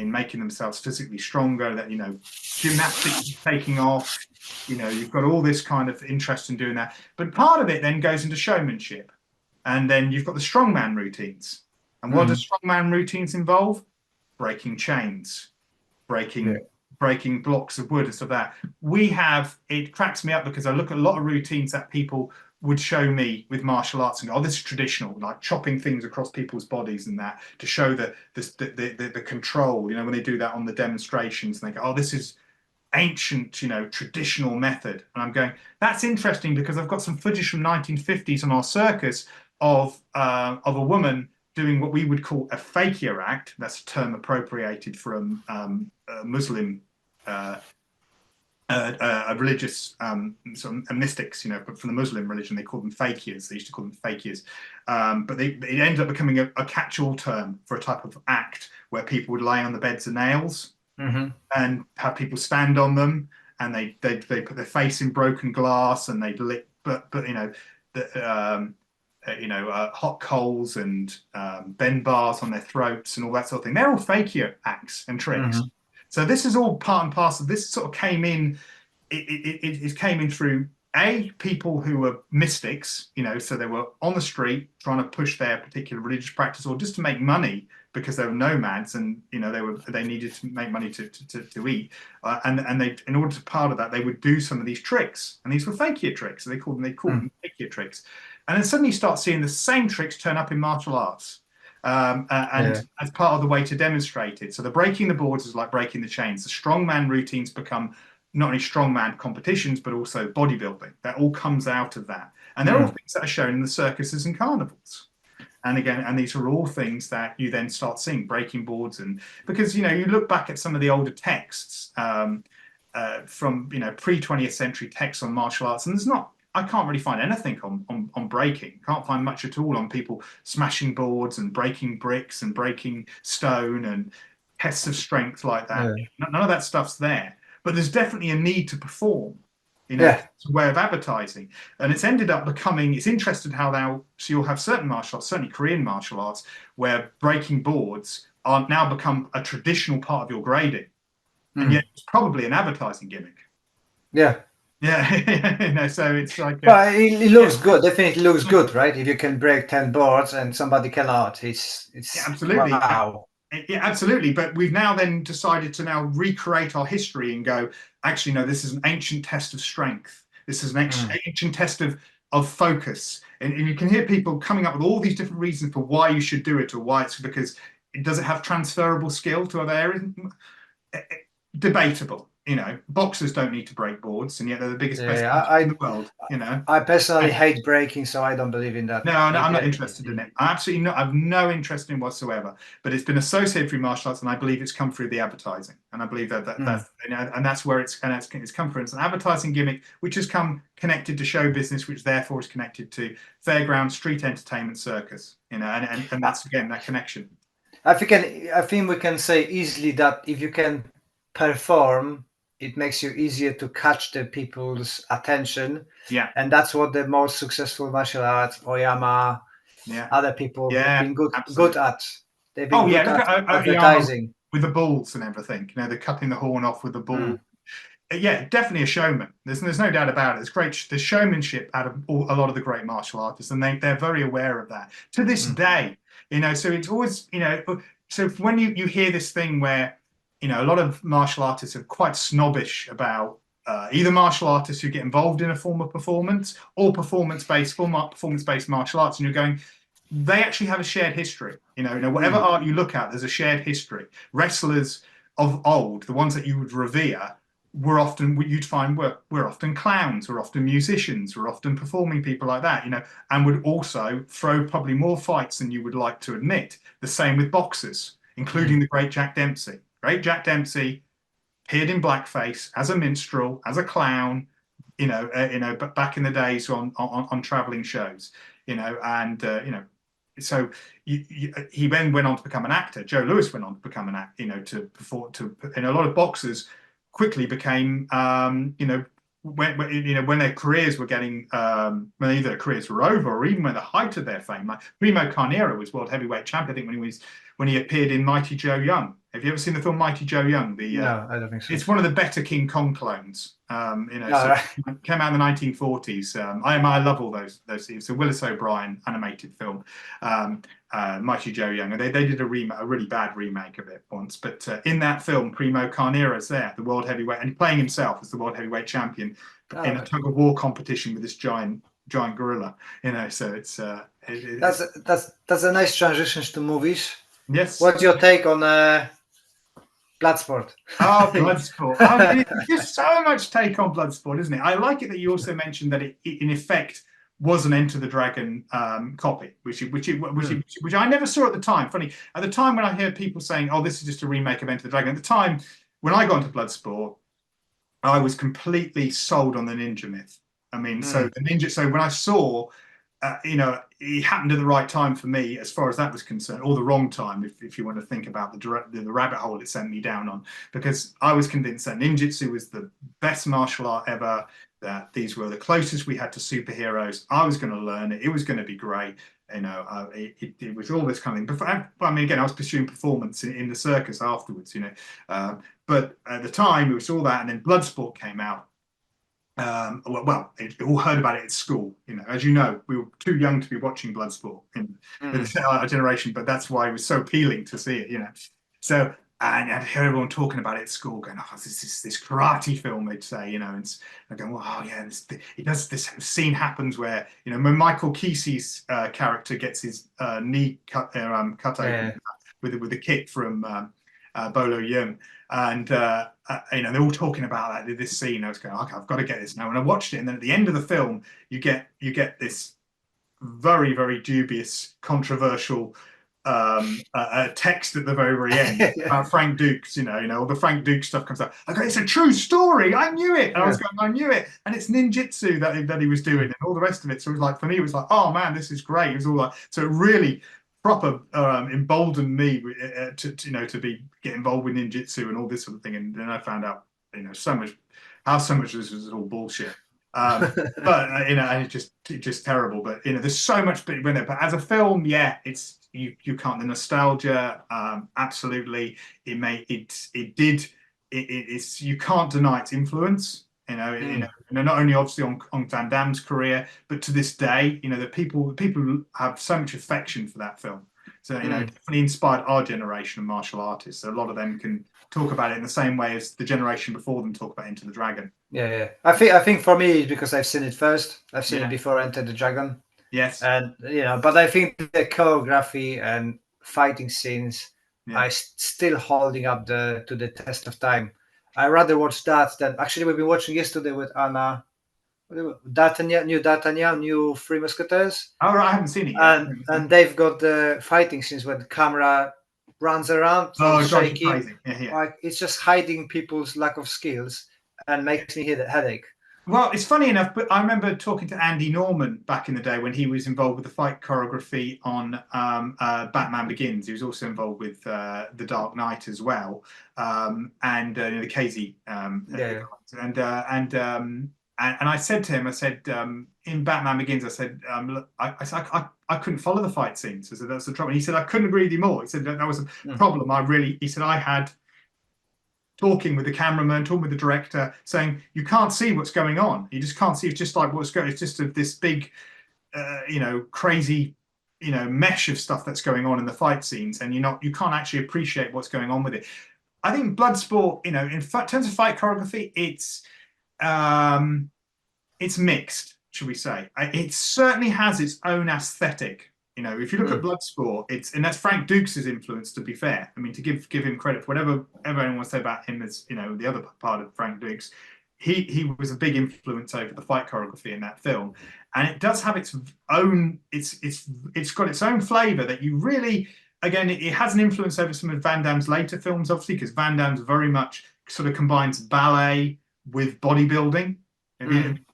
making themselves physically stronger. That gymnastics is taking off. You've got all this kind of interest in doing that. But part of it then goes into showmanship, and then you've got the strongman routines. And what does strongman routines involve? Breaking chains, breaking blocks of wood and stuff like that. It cracks me up because I look at a lot of routines that people would show me with martial arts and go, oh, this is traditional, like chopping things across people's bodies and that, to show the control, when they do that on the demonstrations, and they go, oh, this is ancient, traditional method. And I'm going, that's interesting, because I've got some footage from 1950s on our circus of a woman doing what we would call a fakir act. That's a term appropriated from Muslim religious sort of mystics, but from the Muslim religion, they call them fakirs. They used to call them fakirs. But it ended up becoming a catch-all term for a type of act where people would lay on the beds of nails and have people stand on them, and they put their face in broken glass, and they'd lick, hot coals and bend bars on their throats and all that sort of thing. They're all fakir acts and tricks. So this is all part and parcel. This sort of came in. It came in through people who were mystics, so they were on the street trying to push their particular religious practice, or just to make money because they were nomads, and they needed to make money to eat, and they, in order to part of that, they would do some of these tricks, and these were fakir tricks. So they called them fakir tricks, and then suddenly you start seeing the same tricks turn up in martial arts. As part of the way to demonstrate it. So the breaking the boards is like breaking the chains. The strongman routines become not only strongman competitions, but also bodybuilding. That all comes out of that. And they're all things that are shown in the circuses and carnivals. And again, and these are all things that you then start seeing, breaking boards. And because, you look back at some of the older texts from, pre-20th century texts on martial arts, and I can't really find anything on breaking. Can't find much at all on people smashing boards and breaking bricks and breaking stone and tests of strength like that. None of that stuff's there. But there's definitely a need to perform. You know, Yeah. it's a way of advertising, and it's ended up becoming. It's interesting how now. So you'll have certain martial arts, certainly Korean martial arts, where breaking boards are now become a traditional part of your grading, and yet it's probably an advertising gimmick. Yeah. Yeah, you know, so it's like. But it looks good. Definitely looks good, right? If you can break 10 boards and somebody cannot, it's Yeah, absolutely. wow. Yeah, absolutely. But we've now then decided to now recreate our history and go, actually, no, this is an ancient test of strength. This is an ancient test of focus. And you can hear people coming up with all these different reasons for why you should do it, or why it's because it doesn't have transferable skill to other areas. Debatable. You know, boxers don't need to break boards, and yet they're the biggest, best punchers in the world. You know, I personally hate breaking, so I don't believe in that. no, I'm not interested in it. I absolutely not. I've no interest in it whatsoever. But it's been associated through martial arts, and I believe it's come through the advertising. And I believe that's and that's where it's come from. It's an advertising gimmick which has come connected to show business, which therefore is connected to fairground, street entertainment, circus. You know, and that's again that connection. I think we can say easily that if you can perform, it makes you easier to catch the people's attention. Yeah. And that's what the most successful martial arts, Oyama, other people have been good at. They've been good at advertising. With the bulls and everything. You know, they're cutting the horn off with the bull. Yeah, definitely a showman. There's no doubt about it. It's great. There's showmanship out of a lot of the great martial artists, and they're very aware of that to this day. You know, so it's always, you know, so when you hear this thing where, you know, a lot of martial artists are quite snobbish about either martial artists who get involved in a form of performance or performance-based martial arts, and you're going, they actually have a shared history. You know, whatever art you look at, there's a shared history. Wrestlers of old, the ones that you would revere, were often you'd find we're often clowns, we're often musicians, we're often performing people like that, you know, and would also throw probably more fights than you would like to admit. The same with boxers, including the great Jack Dempsey. Great Jack Dempsey appeared in blackface as a minstrel, as a clown, but back in the days on traveling shows, and so he then went on to become an actor. Joe Louis went on to become an actor, to perform. And a lot of boxers quickly became, when their careers were getting, when either their careers were over or even when the height of their fame. Like Primo Carnera was world heavyweight champion, I think, when he appeared in Mighty Joe Young. Have you ever seen the film Mighty Joe Young? No, I don't think so. It's one of the better King Kong clones. It came out in the 1940s. I love all those scenes. It's a Willis O'Brien animated film, Mighty Joe Young. And they did a really bad remake of it once. But in that film, Primo Carnera's there, the world heavyweight, and playing himself as the world heavyweight champion in a tug of war competition with this giant gorilla. So it's that's a nice transition to movies. Yes. What's your take on Bloodsport? Oh, Bloodsport. There's so much take on Bloodsport, isn't it? I like it that you also mentioned that it in effect was an Enter the Dragon copy, which I never saw at the time. Funny, at the time when I heard people saying, "Oh, this is just a remake of Enter the Dragon," at the time when I got into Bloodsport, I was completely sold on the ninja myth. I mean, so the ninja. So when I saw, it happened at the right time for me as far as that was concerned, or the wrong time, if you want to think about the rabbit hole it sent me down on, because I was convinced that ninjutsu was the best martial art ever, that these were the closest we had to superheroes. I was going to learn it. It was going to be great. It was all this kind of thing. But I mean, again, I was pursuing performance in the circus afterwards, but at the time it was all that, and then Bloodsport came out. We all heard about it at school. As you know, we were too young to be watching Bloodsport in our generation, but that's why it was so appealing to see it. So and I'd hear everyone talking about it at school, going, "Oh, this karate film," they'd say, and I go, "Well, oh yeah, this scene happens where when Michael Kesey's character gets his knee cut open with a kick from Bolo Yeung." And they're all talking about this scene. I was going, "Okay, I've got to get this now." And I watched it, and then at the end of the film, you get this very, very dubious, controversial text at the very, very end about Frank Dukes. All the Frank Dukes stuff comes out. I go, "It's a true story. I knew it." And I was going, "I knew it." And it's ninjutsu that he was doing, and all the rest of it. So it was like, for me, it was like, "Oh man, this is great." It was all like, so it really proper emboldened me to get involved with ninjutsu and all this sort of thing. And then I found out so much of this was all bullshit. But and it's just terrible. But there's so much in there. But as a film, yeah, it's you can't. The nostalgia, absolutely. It's you can't deny its influence. Not only obviously on Van Damme's career, but to this day, the people have so much affection for that film. So it definitely inspired our generation of martial artists. So a lot of them can talk about it in the same way as the generation before them talk about Into the Dragon. Yeah. I think for me it's because I've seen it first. I've seen it before Enter the Dragon. Yes. And but I think the choreography and fighting scenes are still holding up to the test of time. I rather watch that than actually we've been watching yesterday with Anna. D'Artagnan, new Three Musketeers. Oh, right, I haven't seen it yet. And they've got the fighting scenes where the camera runs around, all shaky. Like it's just hiding people's lack of skills and makes me hit a headache. Well, it's funny enough, but I remember talking to Andy Norman back in the day when he was involved with the fight choreography on Batman Begins. He was also involved with The Dark Knight as well, and the Casey. And I said to him, in Batman Begins, I said, look, I couldn't follow the fight scenes. I said, that's the trouble. And he said, I couldn't agree with you more. He said, that was a problem. He said, I had talking with the cameraman, talking with the director, saying, you can't see what's going on. You just can't see. It's just like what's going. It's just this big, crazy, mesh of stuff that's going on in the fight scenes. And you can't actually appreciate what's going on with it. I think Bloodsport, in terms of fight choreography, it's mixed, should we say? It certainly has its own aesthetic. If you look at Bloodsport, and that's Frank Dukes' influence. To be fair, I mean, to give him credit for whatever anyone wants to say about him as the other part of Frank Dukes, he was a big influence over the fight choreography in that film, and it does have its own. It's got its own flavour that you really. Again, it has an influence over some of Van Damme's later films, obviously, because Van Damme's very much sort of combines ballet with bodybuilding.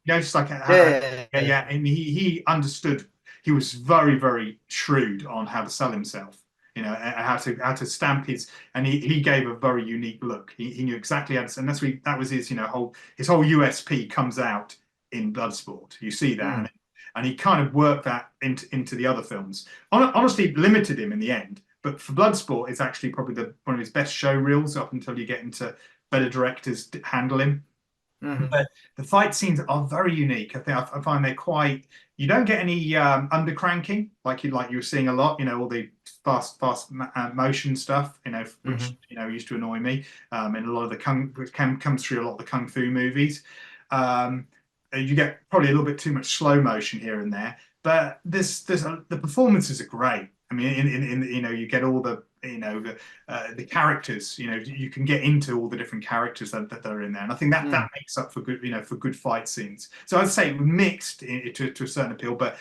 Just like and he understood. He was very, very shrewd on how to sell himself. How to stamp and he gave a very unique look. He knew exactly how to, and that was his whole USP comes out in Bloodsport. You see that, and he kind of worked that into the other films. Honestly, limited him in the end. But for Bloodsport, it's actually probably one of his best show reels up until you get into better directors to handle him. But the fight scenes are very unique. I find they're quite. You don't get any undercranking like you were seeing a lot. All the fast motion stuff. Which used to annoy me. And a lot of the comes through a lot of the kung fu movies. You get probably a little bit too much slow motion here and there. But the performances are great. I mean, you get all the the characters. You can get into all the different characters that are in there, and I think that makes up for good for good fight scenes. So I'd say mixed to a certain appeal, but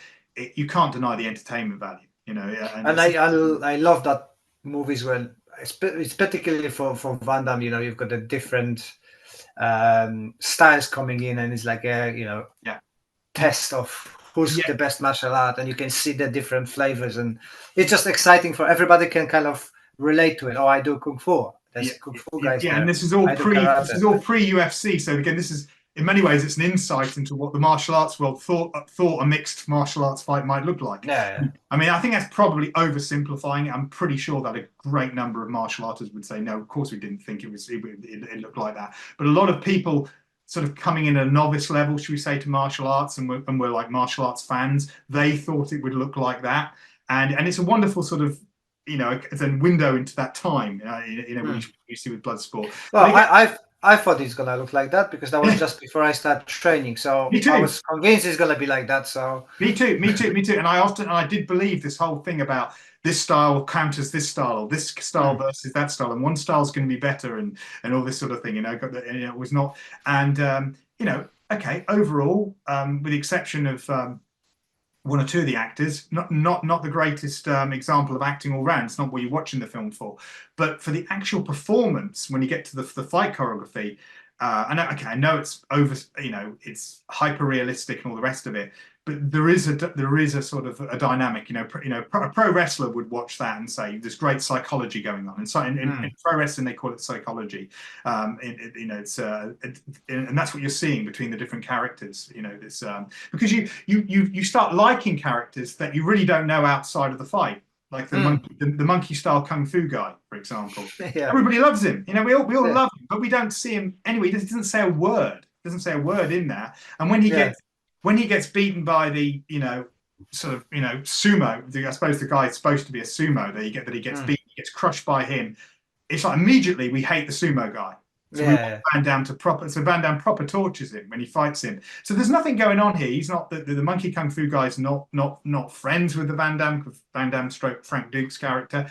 you can't deny the entertainment value. And I love that movies when it's particularly for Van Damme. You've got the different styles coming in, and it's like a test of who's the best martial art, and you can see the different flavors, and it's just exciting for everybody can kind of relate to it. I do kung fu. There's kung fu guys. Yeah, and this is all pre UFC. So again, this is in many ways it's an insight into what the martial arts world thought a mixed martial arts fight might look like. Yeah. I mean, I think that's probably oversimplifying it. I'm pretty sure that a great number of martial artists would say, no, of course we didn't think it looked like that. But a lot of people sort of coming in at a novice level, should we say, to martial arts, and we're like martial arts fans, they thought it would look like that, and it's a wonderful sort of as a window into that time, you see with Bloodsport. Well, I thought it's gonna look like that because that was just before I started training, so I was convinced it's gonna be like that. So me too, and I did believe this whole thing about this style counters this style, or this style versus that style, and one style is going to be better, and all this sort of thing. It was not, and okay. Overall, with the exception of one or two of the actors, not the greatest example of acting all round. It's not what you're watching the film for, but for the actual performance, when you get to the fight choreography, I know it's over, it's hyper realistic and all the rest of it. but there is a sort of a dynamic. A pro wrestler would watch that and say there's great psychology going on. And so in pro wrestling they call it psychology. It's and that's what you're seeing between the different characters. This because you start liking characters that you really don't know outside of the fight. Like the monkey style kung fu guy, for example. Yeah. Everybody loves him. We all love him, but we don't see him anyway. He doesn't say a word. Doesn't say a word in there. And when he gets beaten by the sumo, I suppose the guy's supposed to be a sumo. That he gets beaten, he gets crushed by him. It's like immediately we hate the sumo guy. So Van Damme proper tortures him when he fights him. So there's nothing going on here. He's not the monkey kung fu guy's not friends with the Van Damme stroke Frank Duke's character.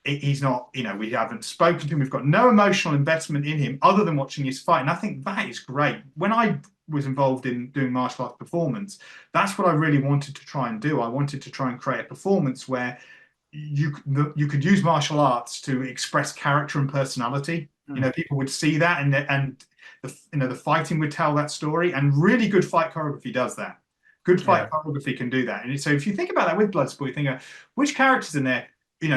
He's not, we haven't spoken to him. We've got no emotional investment in him other than watching his fight. And I think that is great. When I was involved in doing martial arts performance, that's what I really wanted to try and do. I wanted to try and create a performance where you could use martial arts to express character and personality. People would see that, and the fighting would tell that story. And really good fight choreography does that. Good fight choreography can do that. And so if you think about that with Bloodsport, you think of which characters in there, who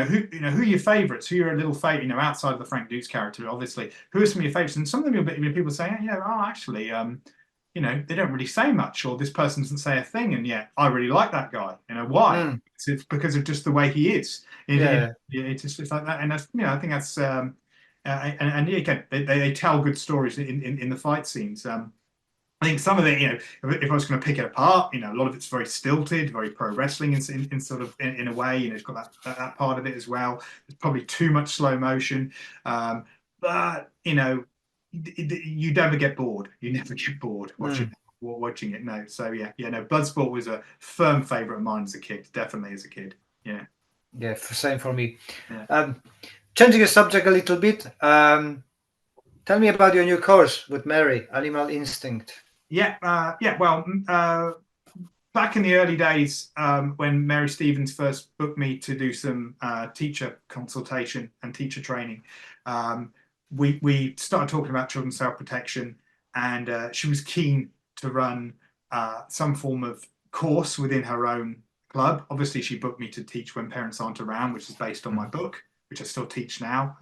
are your favourites, who are your little favourite, outside of the Frank Dukes character, obviously, who are some of your favourites? And some of them people say, actually, they don't really say much, or this person doesn't say a thing, and yet I really like that guy. Why? It's because of just the way he is. It's just like that, and that's, I think that's. And again, they tell good stories in the fight scenes. I think some of it, if I was going to pick it apart, a lot of it's very stilted, very pro wrestling in sort of in a way. It's got that part of it as well. There's probably too much slow motion, but you never get bored. You never get bored watching it. No, so Bloodsport was a firm favourite of mine as a kid. Definitely as a kid. Yeah, same for me. Changing the subject a little bit, tell me about your new course with Mary, Animal Instinct. Well, back in the early days, when Mary Stevens first booked me to do some teacher consultation and teacher training, we started talking about children's self-protection, and she was keen to run some form of course within her own club. Obviously, she booked me to teach When Parents Aren't Around, which is based on my book, which I still teach now.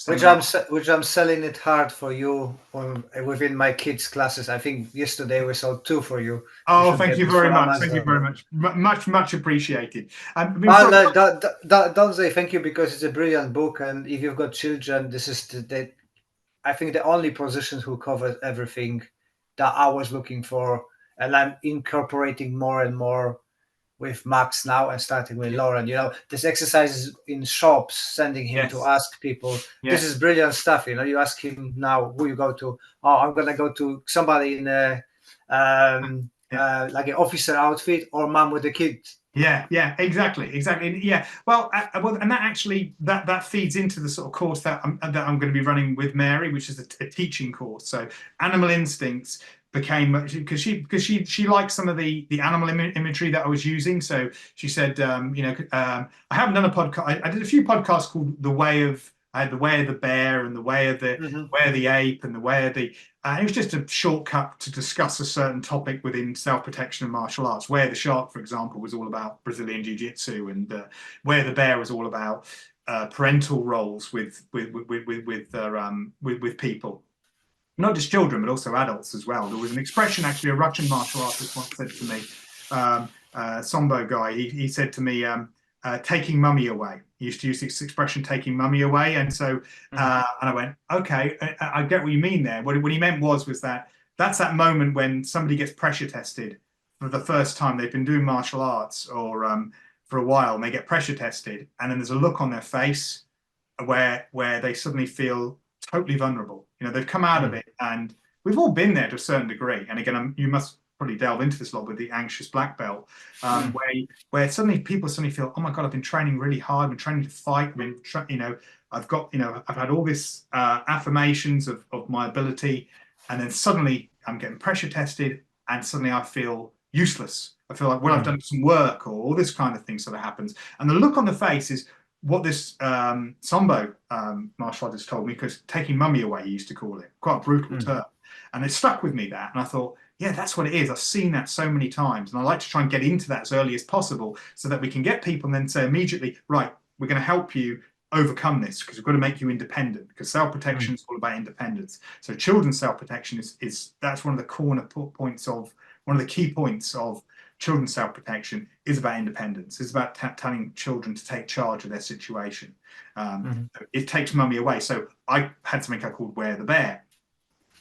Which I'm selling it hard for you within my kids' classes. I think yesterday we sold 2 for you. Oh, thank you very much. Thank you very much. Much appreciated. Don't say thank you, because it's a brilliant book, and if you've got children, this is I think the only position who covers everything that I was looking for, and I'm incorporating more and more with Max now, and starting with Lauren. This exercises in shops, sending him to ask people. This is brilliant stuff. You ask him now who you go to. Oh, I'm gonna go to somebody in a like an officer outfit, or mom with a kid. Exactly. Well, and that actually that feeds into the sort of course that I'm going to be running with Mary, which is a teaching course. So Animal Instincts became, because she liked some of the animal imagery that I was using. So she said, I haven't done a podcast. I did a few podcasts called I had the way of the bear, and the way of the ape, and the way of the. It was just a shortcut to discuss a certain topic within self-protection and martial arts. Where the shark, for example, was all about Brazilian jiu-jitsu, and where the bear was all about parental roles with people. Not just children, but also adults as well. There was an expression, actually, a Russian martial artist once said to me, Sambo guy, he said to me, taking mummy away. He used to use this expression, taking mummy away. And so, and I went, okay, I get what you mean there. What he meant was that's that moment when somebody gets pressure tested for the first time. They've been doing martial arts or for a while, and they get pressure tested. And then there's a look on their face where they suddenly feel totally vulnerable. They've come out of it, and we've all been there to a certain degree. And again, you must probably delve into this a lot with the anxious black belt, where suddenly people feel, oh my God, I've been training really hard, I've been training to fight, I've had all this affirmations of my ability, and then suddenly I'm getting pressure tested, and suddenly I feel useless. I feel like, well, I've done some work, or all this kind of thing sort of happens. And the look on the face is what this Sambo martial artist told me, because taking mummy away, he used to call it, quite a brutal term. And it stuck with me, that. And I thought, yeah, that's what it is. I've seen that so many times. And I like to try and get into that as early as possible so that we can get people and then say immediately, right, we're going to help you overcome this because we've got to make you independent, because self-protection is all about independence. So children's self-protection is that's one of the points of one of the key points of children's self-protection is about independence. It's about telling children to take charge of their situation. It takes mummy away. So I had something I called Wear the Bear,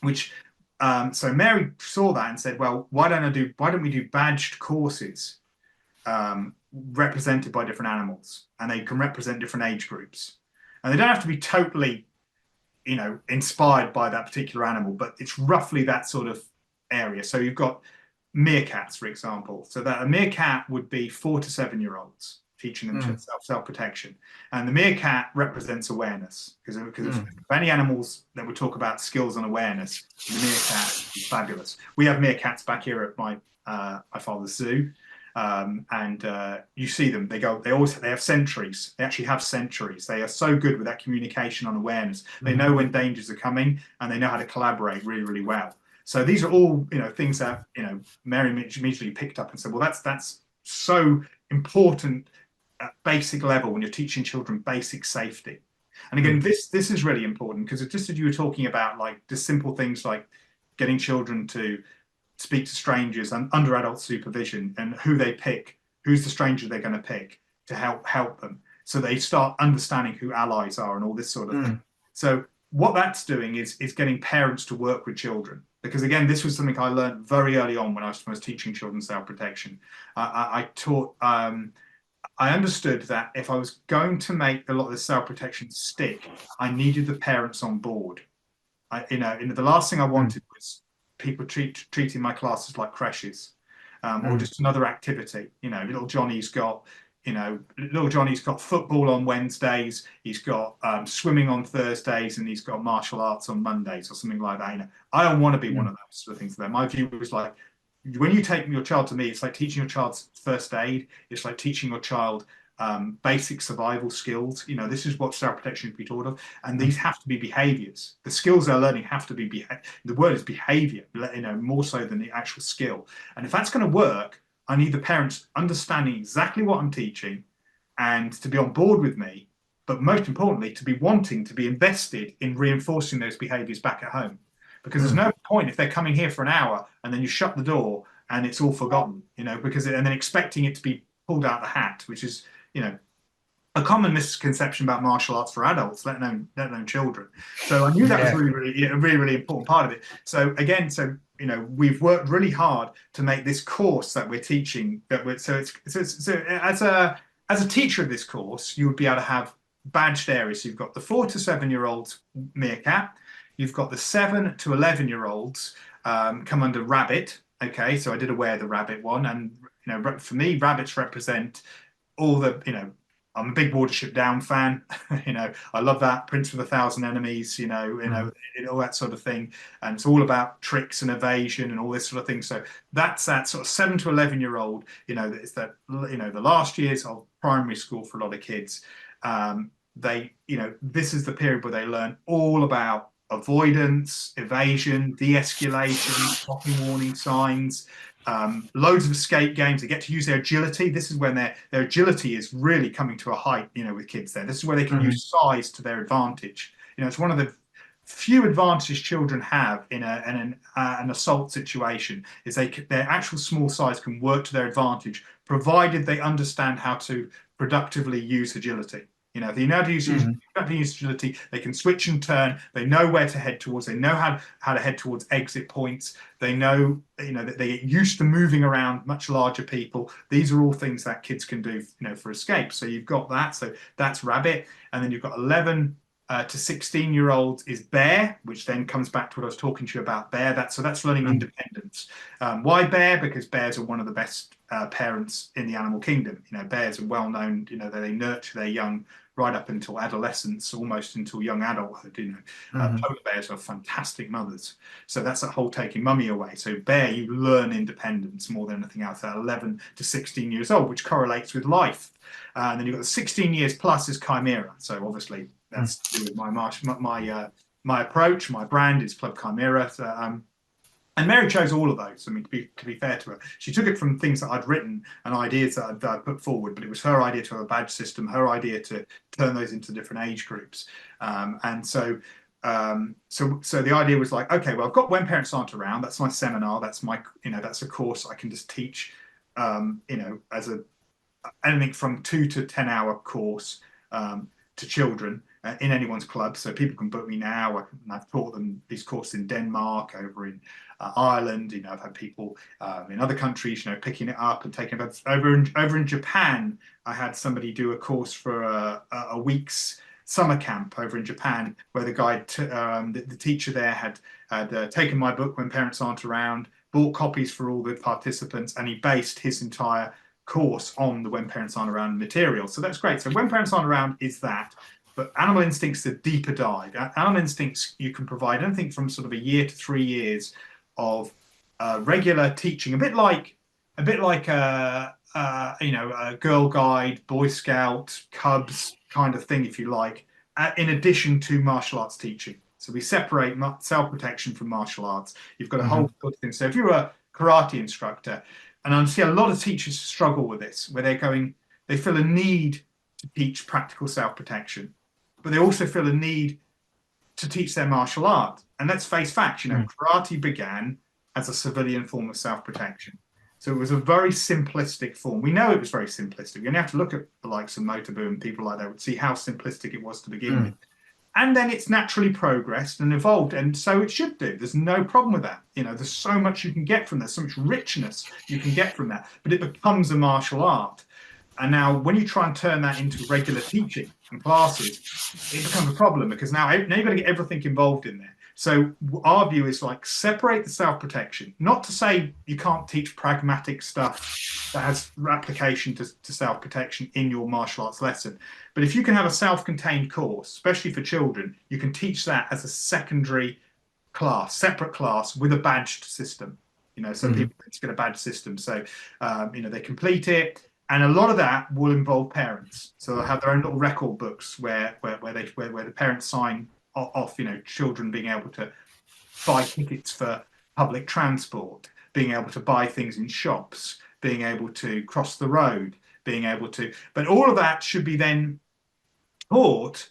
which so Mary saw that and said, well, why don't we do badged courses represented by different animals, and they can represent different age groups, and they don't have to be totally, inspired by that particular animal, but it's roughly that sort of area. So you've got meerkats, for example. So that a meerkat would be 4 to 7 year olds, teaching them self-protection. And the meerkat represents awareness, because of any animals that would talk about skills and awareness, the meerkat is fabulous. We have meerkats back here at my father's zoo. And you see them, they have sentries. They actually have sentries. They are so good with that communication on awareness. They know when dangers are coming, and they know how to collaborate really, really well. So these are all, things that, Mary immediately picked up and said, well, that's so important at basic level when you're teaching children basic safety. And again, this is really important, because just as you were talking about, like, just simple things like getting children to speak to strangers and under adult supervision, and who they pick, who's the stranger they're going to pick to help them, so they start understanding who allies are and all this sort of thing. So what that's doing is getting parents to work with children, because again, this was something I learned very early on when I was teaching children self-protection. I understood that if I was going to make a lot of the self-protection stick, I needed the parents on board. The last thing I wanted was people treating my classes like creches, or just another activity. Little Johnny's got football on Wednesdays, he's got swimming on Thursdays, and he's got martial arts on Mondays, or something like that. I don't want to be one of those sort of things for them. My view was like, when you take your child to me, it's like teaching your child first aid. It's like teaching your child basic survival skills. This is what self-protection should be taught of, and these have to be behaviors. The skills they're learning have to be the word is behavior, more so than the actual skill. And if that's going to work, I need the parents understanding exactly what I'm teaching and to be on board with me, but most importantly, to be wanting to be invested in reinforcing those behaviors back at home. Because there's no point if they're coming here for an hour and then you shut the door and it's all forgotten, and then expecting it to be pulled out the hat, which is, a common misconception about martial arts for adults, let alone children. So I knew that was really important part of it. So again, we've worked really hard to make this course that we're teaching. So as a teacher of this course, you would be able to have badged areas. So you've got the 4 to 7 year olds meerkat. You've got the 7 to 11 year olds come under rabbit. Okay, so I did Wear the Rabbit one, and for me, rabbits represent all the, I'm a big Watership Down fan. I love that Prince with 1,000 Enemies. All that sort of thing, and it's all about tricks and evasion and all this sort of thing. So that's that sort of 7 to 11 year old. It's that the last years of primary school for a lot of kids. This is the period where they learn all about avoidance, evasion, de-escalation, stopping warning signs. Loads of escape games. They get to use their agility. This is when their agility is really coming to a height, with kids there. This is where they can use size to their advantage. It's one of the few advantages children have in an assault situation, is their actual small size can work to their advantage, provided they understand how to productively use agility. If they know how to use agility, they can switch and turn. They know where to head towards. They know how to head towards exit points. They know, that they get used to moving around much larger people. These are all things that kids can do, for escape. So you've got that. So that's rabbit, and then you've got 11 to 16 year olds is bear, which then comes back to what I was talking to you about bear. That's learning independence. Why bear? Because bears are one of the best parents in the animal kingdom. Bears are well known. That they nurture their young right up until adolescence, almost until young adulthood. Polar bears are fantastic mothers. So that's that whole taking mummy away. So bear, you learn independence more than anything else at 11 to 16 years old, which correlates with life. And then you've got the 16 years plus is Chimera. So obviously that's to do with my approach. My brand is Clubb Chimera. So, And Mary chose all of those. I mean, to be fair to her, she took it from things that I'd written and ideas that I'd put forward, but it was her idea to have a badge system, her idea to turn those into different age groups. And so the idea was like, okay, well, I've got When Parents Aren't Around. That's my seminar. That's my, that's a course I can just teach, as anything from 2 to 10 hour course to children in anyone's club. So people can book me now. I've taught them these courses in Denmark, over in Ireland. I've had people in other countries, picking it up and taking it. Over in Japan, I had somebody do a course for a week's summer camp over in Japan, where the guy, the teacher there had taken my book When Parents Aren't Around, bought copies for all the participants, and he based his entire course on the When Parents Aren't Around material. So that's great. So When Parents Aren't Around is that. But Animal Instinct's a deeper dive. Animal Instincts, you can provide anything from sort of a year to 3 years of regular teaching, a bit like a Girl Guide, Boy Scout, Cubs kind of thing, if you like, in addition to martial arts teaching. So we separate self-protection from martial arts. You've got a whole sort of thing. So if you're a karate instructor, and I see a lot of teachers struggle with this, where they feel a need to teach practical self-protection, but they also feel a need to teach their martial art. And let's face facts, karate began as a civilian form of self-protection. So it was a very simplistic form. We know it was very simplistic. You only have to look at the likes of Motobu and people like that to see how simplistic it was to begin with. And then it's naturally progressed and evolved, and so it should do. There's no problem with that. There's so much you can get from that, so much richness you can get from that, but it becomes a martial art. And now when you try and turn that into regular teaching and classes, it becomes a problem, because now you've got to get everything involved in there. So our view is like, separate the self-protection. Not to say you can't teach pragmatic stuff that has application to self-protection in your martial arts lesson. But if you can have a self-contained course, especially for children, you can teach that as a secondary class, separate class with a badged system. So people get a badge system. So, they complete it. And a lot of that will involve parents. So they'll have their own little record books where the parents sign off, children being able to buy tickets for public transport, being able to buy things in shops, being able to cross the road, but all of that should be then taught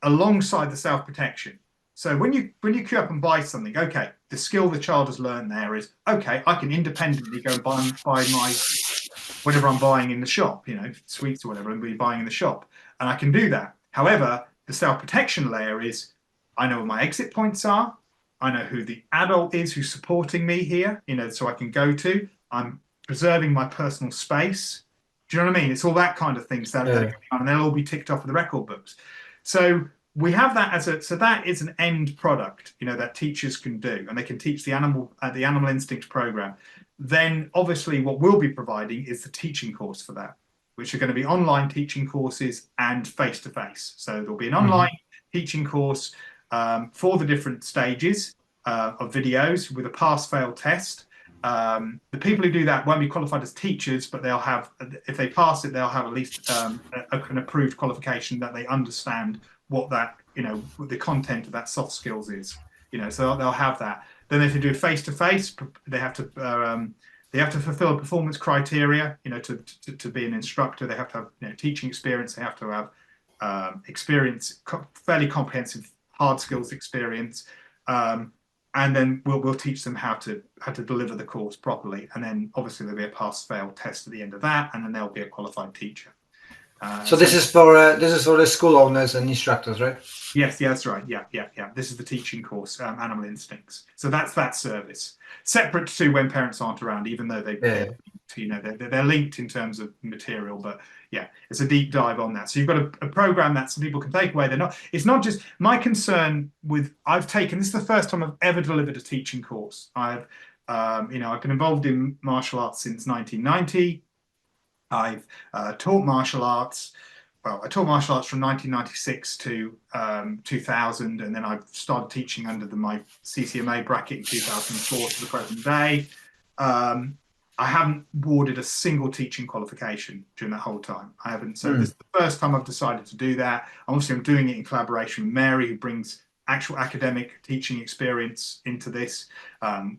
alongside the self-protection. So when you queue up and buy something, okay, the skill the child has learned there is, okay, I can independently go and buy my whatever I'm buying in the shop, sweets or whatever I'm be buying in the shop, and I can do that. However, the self-protection layer is, I know where my exit points are, I know who the adult is who's supporting me here, so I can go to. I'm preserving my personal space. Do you know what I mean? It's all that kind of things that are going on, and they'll all be ticked off of the record books. So we have that so that is an end product, that teachers can do, and they can teach the animal instinct program. Then obviously what we'll be providing is the teaching course for that, which are going to be online teaching courses and face-to-face. So there'll be an online teaching course for the different stages of videos with a pass-fail test. The people who do that won't be qualified as teachers, but they'll have, if they pass it, they'll have at least an approved qualification that they understand what that, what the content of that soft skills is. So they'll have that. Then if they do face-to-face, they have to fulfill performance criteria. To be an instructor, they have to have teaching experience. They have to have fairly comprehensive hard skills experience, and then we'll teach them how to deliver the course properly. And then obviously there'll be a pass-fail test at the end of that, and then they'll be a qualified teacher. So this is for the school owners and instructors, right? Yes, that's right. Yeah. This is the teaching course, Animal Instincts. So that's that service, separate to When Parents Aren't Around, even though they're linked in terms of material. But yeah, it's a deep dive on that. So you've got a program that some people can take away. It's not just my concern with. This is the first time I've ever delivered a teaching course. I've been involved in martial arts since 1990. I've taught martial arts. Well, I taught martial arts from 1996 to 2000, and then I started teaching under my CCMA bracket in 2004 to the present day. I haven't awarded a single teaching qualification during that whole time. I haven't. So this is the first time I've decided to do that. Obviously, I'm doing it in collaboration with Mary, who brings actual academic teaching experience into this,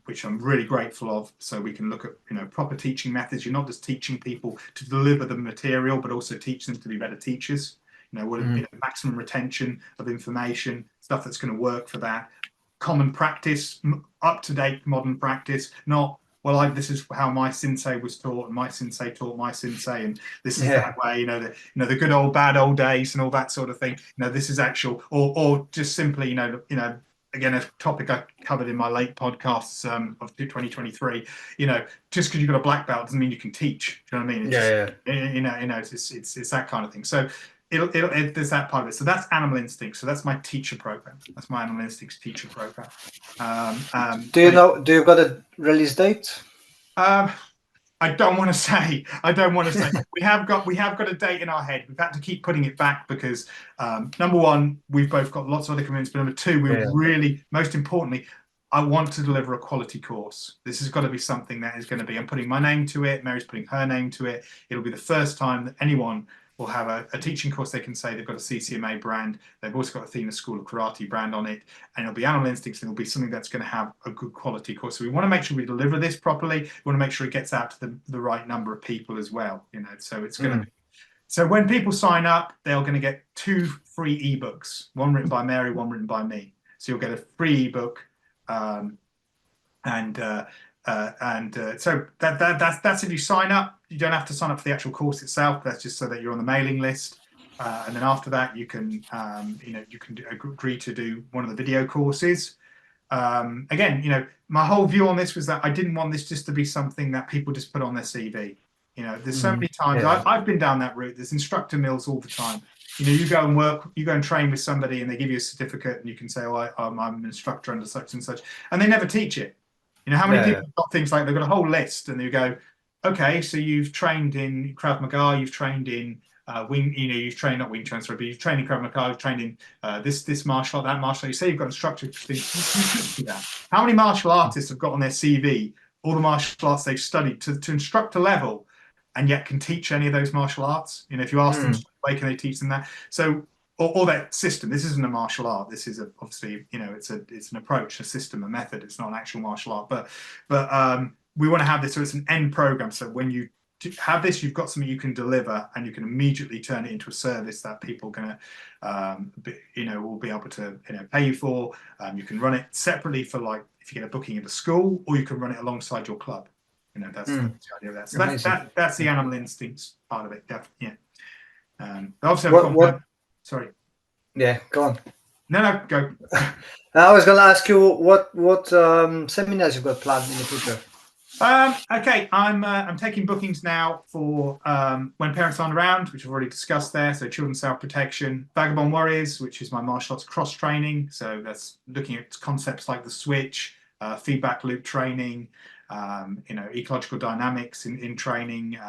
which I'm really grateful of. So we can look at proper teaching methods. You're not just teaching people to deliver the material, but also teach them to be better teachers. Maximum retention of information, stuff that's going to work for that. Common practice, up-to-date modern practice, not, well, this is how my sensei was taught, and my sensei taught my sensei, and this is that way, the good old bad old days and all that sort of thing. This is actual, or just simply, again, a topic I covered in my late podcasts of 2023. Just because you've got a black belt doesn't mean you can teach. Do you know what I mean? It's that kind of thing. So there's that part of it. So that's Animal Instinct. So that's my teacher program. That's my Animal Instincts teacher program. Do you got a release date? I don't want to say. We have got a date in our head. We've had to keep putting it back because number one, we've both got lots of other commitments. But number two, we're really, most importantly, I want to deliver a quality course. This has got to be something that is going to be, I'm putting my name to it. Mary's putting her name to it. It'll be the first time that anyone will have a teaching course. They can say they've got a CCMA brand. They've also got Athena School of Karate brand on it, and it'll be Animal Instincts, and it'll be something that's going to have a good quality course. So we want to make sure we deliver this properly. We want to make sure it gets out to the right number of people as well. So it's going to. So when people sign up, they're going to get 2 free ebooks, one written by Mary, one written by me. So you'll get a free ebook, so that's if you sign up. You don't have to sign up for the actual course itself. That's just so that you're on the mailing list. And then after that, you can agree to do one of the video courses. Again, my whole view on this was that I didn't want this just to be something that people just put on their CV. There's so many times I've been down that route. There's instructor mills all the time. You go and work, you go and train with somebody, and they give you a certificate, and you can say, "Oh, I'm an instructor under such and such," and they never teach it. How many people have got things like they've got a whole list, and they go, "Okay, so you've trained in Krav Maga, you've trained in wing, you've trained not wing transfer, but you've trained in Krav Maga, you've trained in this martial art, that martial art. You say you've got instructor things. How many martial artists have got on their CV all the martial arts they've studied to instructor level, and yet can teach any of those martial arts? If you ask them, why can they teach them that? So, or that system. This isn't a martial art. This is obviously, it's an approach, a system, a method. It's not an actual martial art. But we want to have this so it's an end program. So when you have this, you've got something you can deliver, and you can immediately turn it into a service that people are gonna, will be able to pay you for. You can run it separately for, like, if you get a booking at a school, or you can run it alongside your club. That's the idea of that. So that's the Animal Instincts part of it. Definitely, yeah. Obviously, sorry. Yeah, go on. No, go. I was going to ask you what seminars you've got planned in the future. Okay, I'm taking bookings now for When Parents Aren't Around, which I've already discussed there. So children's self-protection, Vagabond Warriors, which is my martial arts cross training. So that's looking at concepts like the switch, feedback loop training, ecological dynamics in training.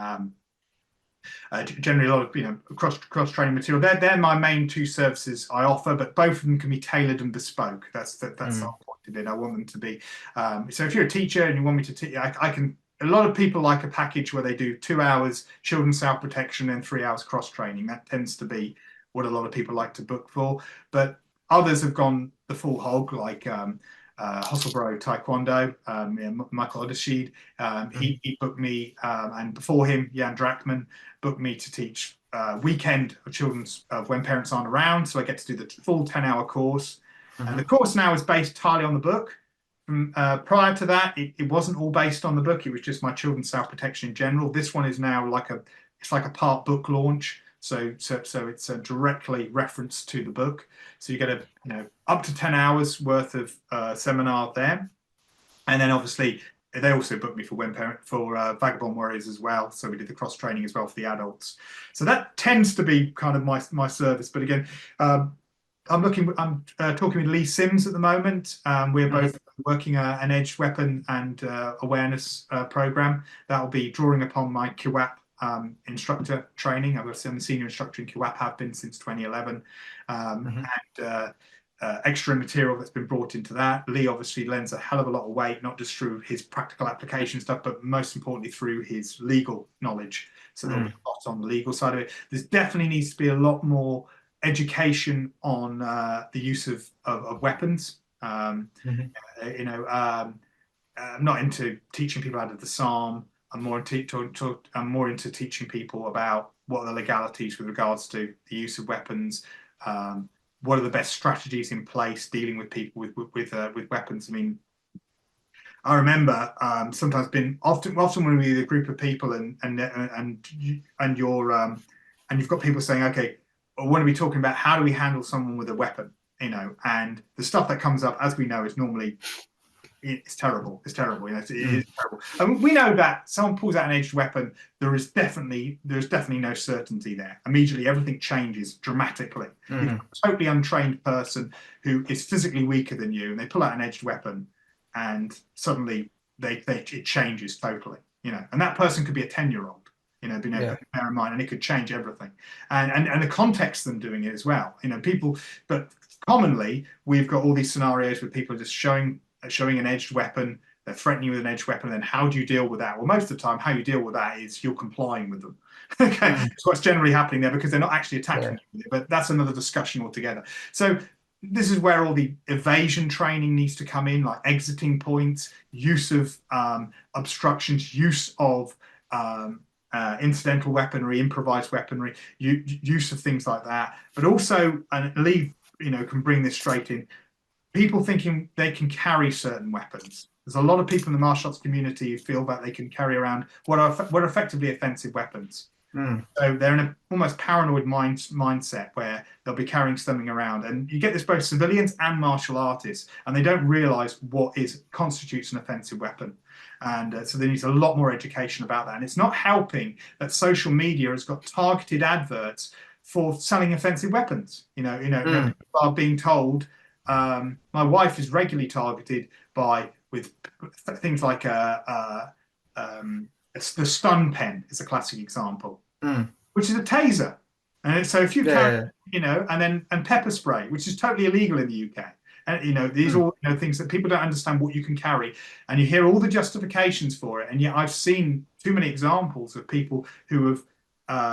Generally, a lot of cross training material. They're my main 2 services I offer, but both of them can be tailored and bespoke. That's the whole point of it. I want them to be. So if you're a teacher and you want me to teach, I can. A lot of people like a package where they do 2 hours children's self protection and 3 hours cross training. That tends to be what a lot of people like to book for. But others have gone the full hog, like Hosselbro Taekwondo, Michael Odesheed. He booked me, and before him, Jan Drachman booked me to teach weekend of children's When Parents Aren't Around. So I get to do the full 10-hour course. And the course now is based entirely on the book. Prior to that, it wasn't all based on the book. It was just my children's self-protection in general. This one is now like a part book launch. So it's a directly reference to the book. So you get up to 10 hours worth of seminar there. And then obviously they also booked me for Vagabond Warriors as well. So we did the cross training as well for the adults. So that tends to be kind of my service. But again, I'm talking with Lee Sims at the moment. We're both working an edged weapon and awareness program that will be drawing upon my Kiwap instructor training. I'm a senior instructor in Kiwap, have been since 2011, and extra material that's been brought into that. Lee obviously lends a hell of a lot of weight, not just through his practical application stuff, but most importantly through his legal knowledge. So there'll be a lot on the legal side of it. There's definitely needs to be a lot more education on the use of weapons. You know, I'm not into teaching people how to disarm. I'm more into teaching people about what are the legalities with regards to the use of weapons. What are the best strategies in place dealing with people with weapons? I mean, I remember sometimes being often when we're a group of people and you've got people saying, okay, well, when are we talking about how do we handle someone with a weapon? You know, and the stuff that comes up, as we know, is normally it's terrible. It's terrible. You know, it is terrible. And we know that someone pulls out an edged weapon, there's definitely no certainty there. Immediately, everything changes dramatically. You've got a totally untrained person who is physically weaker than you, and they pull out an edged weapon, and suddenly it changes totally. You know, and that person could be a 10-year-old. You know, bear in mind, and it could change everything, and the context of them doing it as well. You know, but commonly we've got all these scenarios where people are just showing an edged weapon, they're threatening you with an edged weapon, and then how do you deal with that? Well, most of the time, how you deal with that is you're complying with them. Okay, that's what's generally happening there, because they're not actually attacking you with it, but that's another discussion altogether. So this is where all the evasion training needs to come in, like exiting points, use of obstructions, use of incidental weaponry, improvised weaponry, use of things like that. But also, and Lee, you know, can bring this straight in, people thinking they can carry certain weapons. There's a lot of people in the martial arts community who feel that they can carry around what are effectively offensive weapons. So they're in an almost paranoid mindset where they'll be carrying something around. And you get this both civilians and martial artists, and they don't realize what constitutes an offensive weapon. And so there needs a lot more education about that. And it's not helping that social media has got targeted adverts for selling offensive weapons. You know, people are being told. My wife is regularly targeted with things like the stun pen is a classic example, which is a taser, and so if you carry, you know, and pepper spray, which is totally illegal in the UK, and you know these are all, you know, things that people don't understand what you can carry, and you hear all the justifications for it, and yet I've seen too many examples of people who have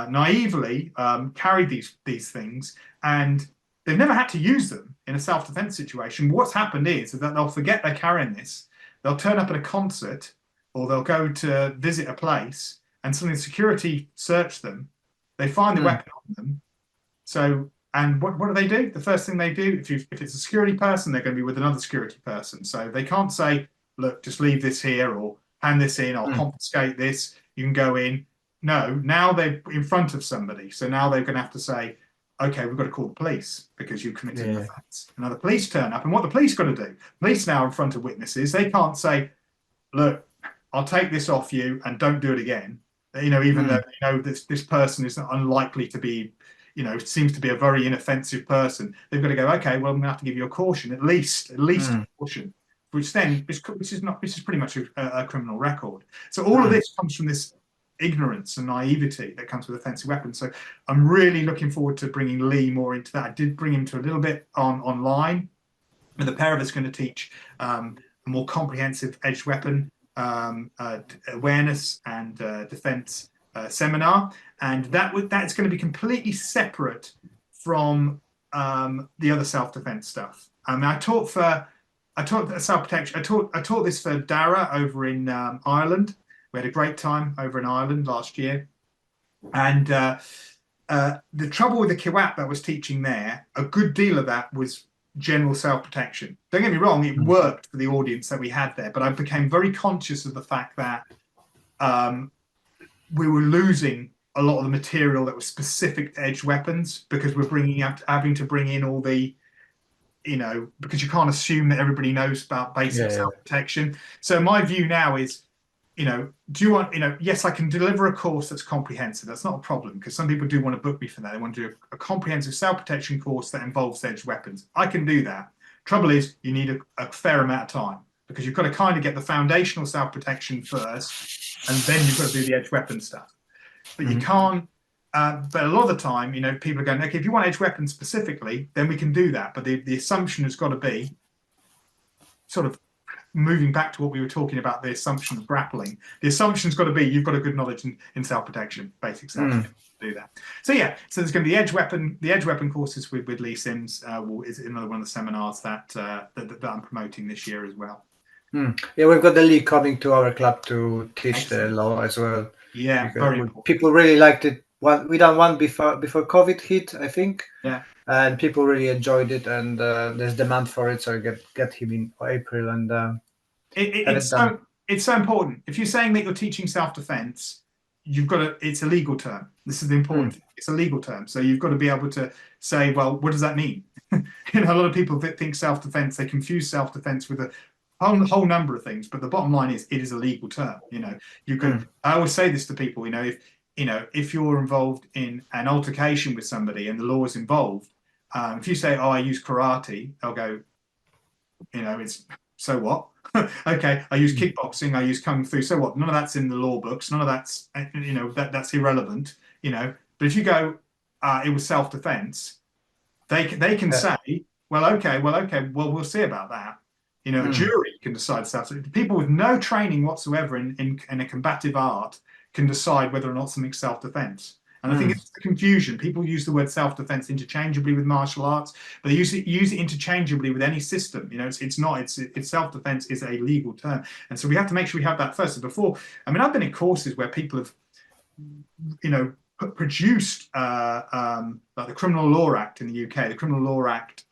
naively carried these things, and they've never had to use them in a self-defense situation. What's happened is that they'll forget they're carrying this. They'll turn up at a concert, or they'll go to visit a place, and suddenly security search them. They find the weapon on them. So, and what do they do? The first thing they do, if it's a security person, they're going to be with another security person. So they can't say, look, just leave this here, or hand this in, or confiscate this. You can go in. No, now they're in front of somebody. So now they're going to have to say, okay, we've got to call the police because you've committed an offence. And now the police turn up, and what the police got to do? Police now in front of witnesses, they can't say, look, I'll take this off you and don't do it again. You know, even though you know this person is unlikely to be, you know, seems to be a very inoffensive person. They've got to go, okay, well, I'm going to have to give you a caution, at least a caution, which is pretty much a criminal record. So all of this comes from this ignorance and naivety that comes with offensive weapons. So I'm really looking forward to bringing Lee more into that. I did bring him to a little bit online, and the pair of us going to teach a more comprehensive edged weapon awareness and defense seminar, and that's going to be completely separate from the other self-defense stuff. I taught self-protection. I taught this for Dara over in Ireland. We had a great time over in Ireland last year. And the trouble with the Kiwap that I was teaching there, a good deal of that was general self-protection. Don't get me wrong, it worked for the audience that we had there, but I became very conscious of the fact that we were losing a lot of the material that was specific to edged weapons, because we're having to bring in all the, you know, because you can't assume that everybody knows about basic self-protection. So my view now is, you know, do you want, you know, yes, I can deliver a course that's comprehensive. That's not a problem, because some people do want to book me for that. They want to do a comprehensive self-protection course that involves edged weapons. I can do that. Trouble is, you need a fair amount of time, because you've got to kind of get the foundational self-protection first, and then you've got to do the edged weapon stuff. But you can't, but a lot of the time, you know, people are going, okay, if you want edged weapons specifically, then we can do that. But the assumption has got to be sort of moving back to what we were talking about, the assumption of grappling, the assumption's got to be you've got a good knowledge in self-protection, basic self-protection to do that. So yeah, so there's going to be the edge weapon courses with Lee Sims is another one of the seminars that I'm promoting this year as well. Yeah, we've got the Lee coming to our club to teach Excellent. the law as well. Yeah, very important. People really liked it. We done one before COVID hit, I think. Yeah. And people really enjoyed it, and there's demand for it, so get him in April, and it's so important. If you're saying that you're teaching self-defense, you've got to. It's a legal term. This is the important thing. It's a legal term, so you've got to be able to say, well, what does that mean? A lot of people that think self-defense, they confuse self-defense with a whole number of things, but the bottom line is it is a legal term. You can. I always say this to people. If you're involved in an altercation with somebody and the law is involved, if you say, "Oh, I use karate," they'll go, it's so what? Okay, I use kickboxing, I use kung fu. So what? None of that's in the law books. None of that's that's irrelevant. But if you go, it was self-defense, they can say, well, okay, well, we'll see about that. A jury can decide stuff. People with no training whatsoever in a combative art can decide whether or not something's self-defense. And I think it's the confusion. People use the word self-defense interchangeably with martial arts, but they use it interchangeably with any system. It's not. It's self-defense is a legal term, and so we have to make sure we have that first. So before, I've been in courses where people have, produced like the Criminal Law Act in the UK, the Criminal Law Act.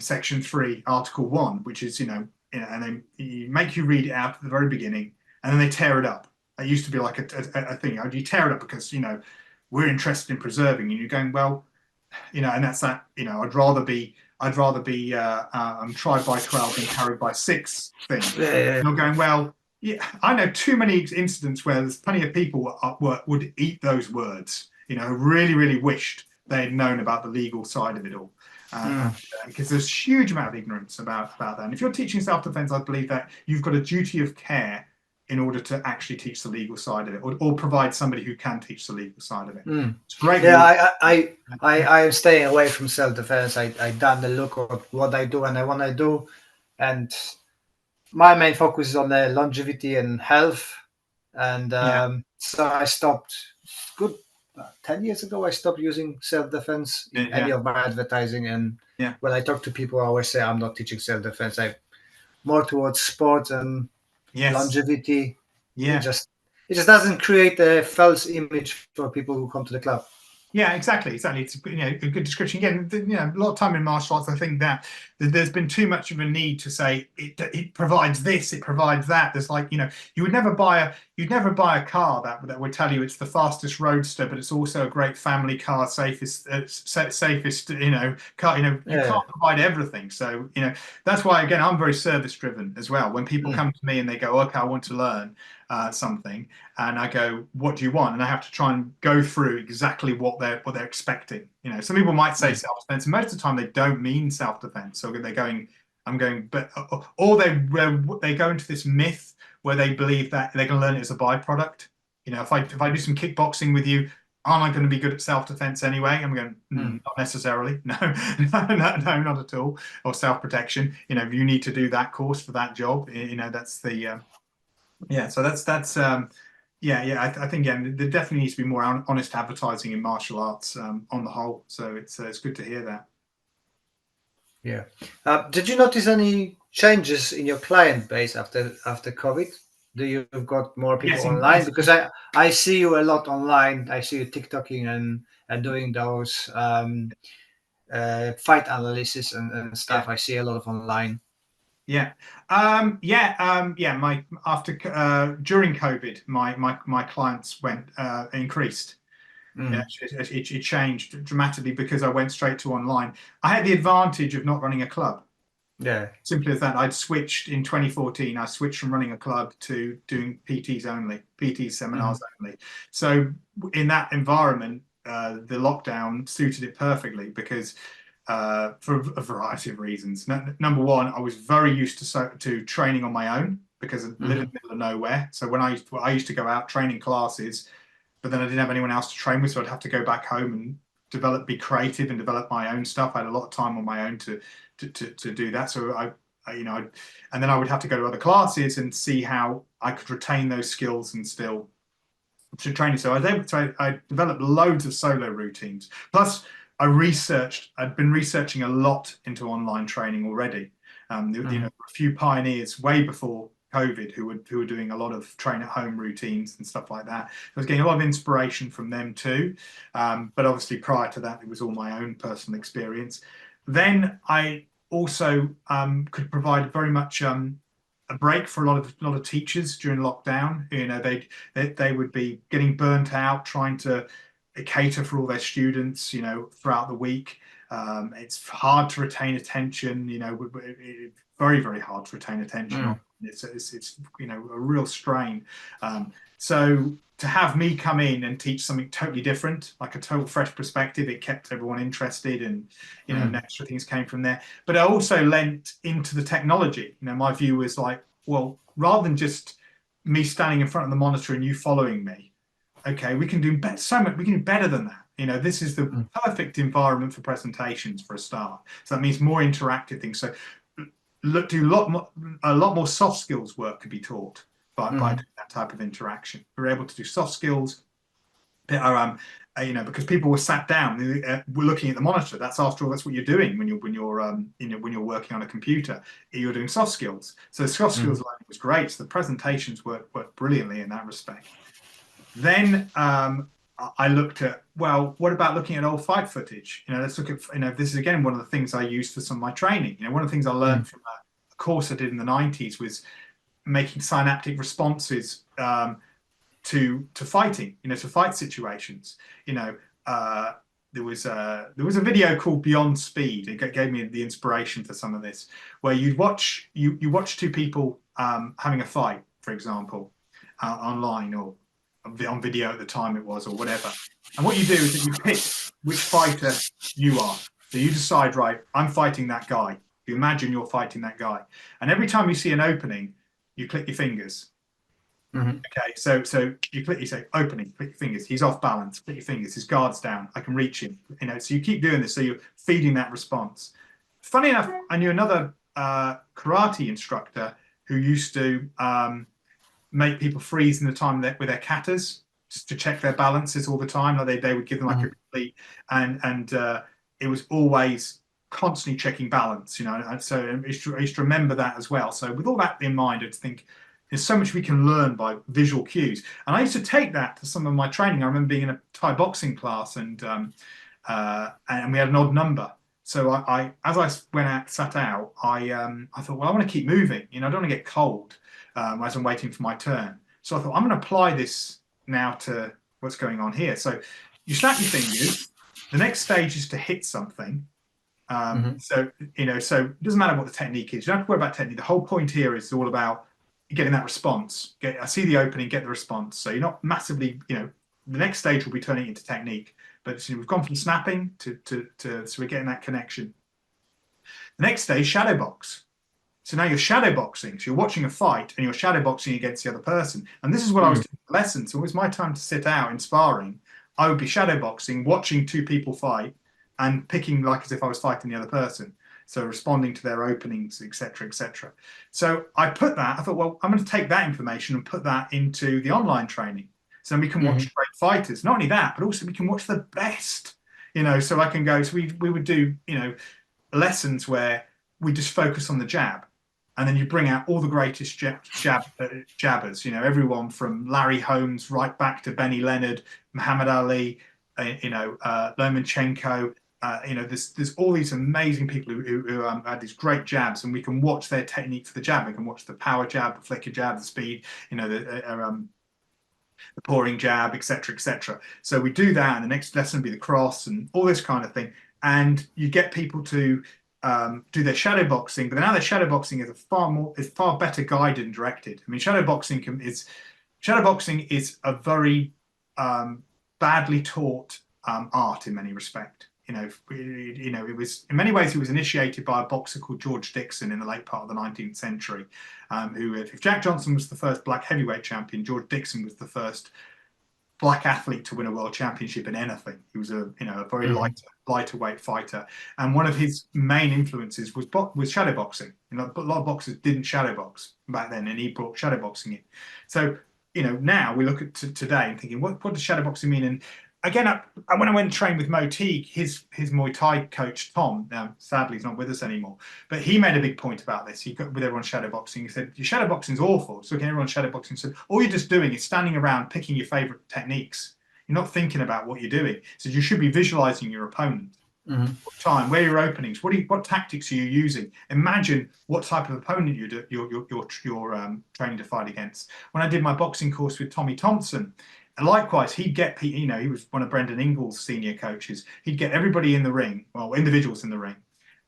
Section 3, Article 1, which is, and then you make you read it out at the very beginning, and then they tear it up. It used to be like a thing. You tear it up because, we're interested in preserving, and you're going, well, and that's that, I'd rather be tried by 12 than carried by 6 things. Yeah. And you're going, well, yeah, I know too many incidents where there's plenty of people would eat those words, really, really wished they had known about the legal side of it all. Because there's a huge amount of ignorance about that. And if you're teaching self-defense, I believe that you've got a duty of care in order to actually teach the legal side of it, or provide somebody who can teach the legal side of it. It's great. Yeah, I am staying away from self-defense. I done the look at what I do and I want to do, and my main focus is on the longevity and health. And so I stopped. Good 10 years ago, I stopped using self-defense in any of my advertising. And when I talk to people, I always say I'm not teaching self-defense. I'm more towards sports and longevity. It just doesn't create a false image for people who come to the club. Yeah, exactly. It's a good description. Again, a lot of time in martial arts, I think that there's been too much of a need to say it provides this, it provides that. There's like, you'd never buy a car that would tell you it's the fastest roadster, but it's also a great family car, safest, car. You can't provide everything. So that's why, again, I'm very service driven as well. When people come to me and they go, okay, I want to learn something, and I go, what do you want? And I have to try and go through exactly what they're expecting. Some people might say self-defense, and most of the time they don't mean self-defense. So they're going, or they go into this myth where they believe that they're going to learn it as a byproduct. If I do some kickboxing with you, aren't I going to be good at self-defense anyway? I'm going, not necessarily. No, not at all. Or self-protection. You need to do that course for that job. That's the so that's I think there definitely needs to be more honest advertising in martial arts on the whole. So it's good to hear that. Yeah. Did you notice any changes in your client base after COVID? You've got more people online? Because I see you a lot online. I see you TikToking and doing those fight analysis and stuff. I see a lot of online. During COVID, my clients increased. It changed dramatically because I went straight to online. I had the advantage of not running a club. Simply as that. I'd switched in 2014. I switched from running a club to doing PTs only, PT seminars only. So in that environment, the lockdown suited it perfectly because for a variety of reasons. Number one, I was very used to training on my own because I live in the middle of nowhere. So when I used to go out training classes, but then I didn't have anyone else to train with, so I'd have to go back home and be creative and develop my own stuff. I had a lot of time on my own to to do that. So and then I would have to go to other classes and see how I could retain those skills and still to training. So I developed loads of solo routines. Plus, I'd been researching a lot into online training already. There were a few pioneers way before COVID who were doing a lot of train at home routines and stuff like that. I was getting a lot of inspiration from them too. But obviously prior to that, it was all my own personal experience. Then I also could provide very much a break for a lot of teachers during lockdown. They would be getting burnt out trying to cater for all their students, throughout the week. It's hard to retain attention, very, very hard to retain attention. It's a real strain. So to have me come in and teach something totally different, like a total fresh perspective, it kept everyone interested, and extra things came from there. But I also lent into the technology. My view was like, well, rather than just me standing in front of the monitor and you following me, okay, we can do so much. We can do better than that. This is the perfect environment for presentations for a start. So that means more interactive things. So a lot more soft skills work could be taught by doing that type of interaction. We're able to do soft skills that are, because people were sat down, we're looking at the monitor. That's after all, that's what you're doing when you're working on a computer. You're doing soft skills. So soft skills learning was great. So the presentations worked brilliantly in that respect. Then I looked at, well, what about looking at old fight footage? Let's look at, this is again one of the things I used for some of my training. One of the things I learned from a course I did in the 90s was making synaptic responses to fighting, to fight situations. There was a video called Beyond Speed. It gave me the inspiration for some of this, where you watch two people having a fight, for example, online or on video at the time it was, or whatever. And what you do is that you pick which fighter you are. So you decide, right, I'm fighting that guy. You imagine you're fighting that guy. And every time you see an opening, you click your fingers. Okay, so you say opening, click your fingers. He's off balance, click your fingers. His guard's down. I can reach him. So you keep doing this. So you're feeding that response. Funny enough, I knew another karate instructor who used to make people freeze in the time with their katas, just to check their balances all the time. Like they would give them like a complete, and it was always constantly checking balance, and so I used to remember that as well. So with all that in mind, I'd think there's so much we can learn by visual cues. And I used to take that to some of my training. I remember being in a Thai boxing class, and we had an odd number. So as I went out, sat out, I thought, well, I want to keep moving. I don't want to get cold as I'm waiting for my turn. So I thought, I'm going to apply this now to what's going on here. So you snap your fingers. The next stage is to hit something. So it doesn't matter what the technique is. You don't have to worry about technique. The whole point here is all about getting that response. I see the opening, get the response. So you're not massively, the next stage will be turning into technique. But we've gone from snapping to so we're getting that connection. The next stage, shadow box. So now you're shadow boxing. So you're watching a fight and you're shadow boxing against the other person. And this is what I was doing in lessons. So it was my time to sit out in sparring. I would be shadow boxing, watching two people fight and picking like as if I was fighting the other person. So responding to their openings, etc., etc. So I thought, well, I'm going to take that information and put that into the online training. So we can watch great fighters. Not only that, but also we can watch the best. So I can go. So we would do lessons where we just focus on the jab, and then you bring out all the greatest jabbers. Everyone from Larry Holmes right back to Benny Leonard, Muhammad Ali, Lomachenko. There's all these amazing people who had these great jabs, and we can watch their technique for the jab. We can watch the power jab, the flicker jab, the speed, the pouring jab, etc., etc. So we do that, and the next lesson will be the cross and all this kind of thing. And you get people to do their shadow boxing, but now their shadow boxing is far better guided and directed. I mean, shadow boxing is a very badly taught art in many respects. It was in many ways it was initiated by a boxer called George Dixon in the late part of the 19th century. Who, if Jack Johnson was the first black heavyweight champion, George Dixon was the first black athlete to win a world championship in anything. He was a very lighter lighter weight fighter, and one of his main influences was shadowboxing. A lot of boxers didn't shadowbox back then, and he brought shadowboxing in. So now we look at today and thinking, what does shadowboxing mean? And again, when I went and trained with Mo Teague, his Muay Thai coach Tom, now sadly he's not with us anymore, but he made a big point about this. He got with everyone shadowboxing. He said, your shadowboxing's awful. So looking at everyone shadowboxing, he said, all you're just doing is standing around picking your favorite techniques. You're not thinking about what you're doing. So you should be visualizing your opponent. What time, where are your openings, what tactics are you using? Imagine what type of opponent you're training to fight against. When I did my boxing course with Tommy Thompson, and likewise, he'd get, he was one of Brendan Ingall's senior coaches. He'd get everybody in the ring, well, individuals in the ring,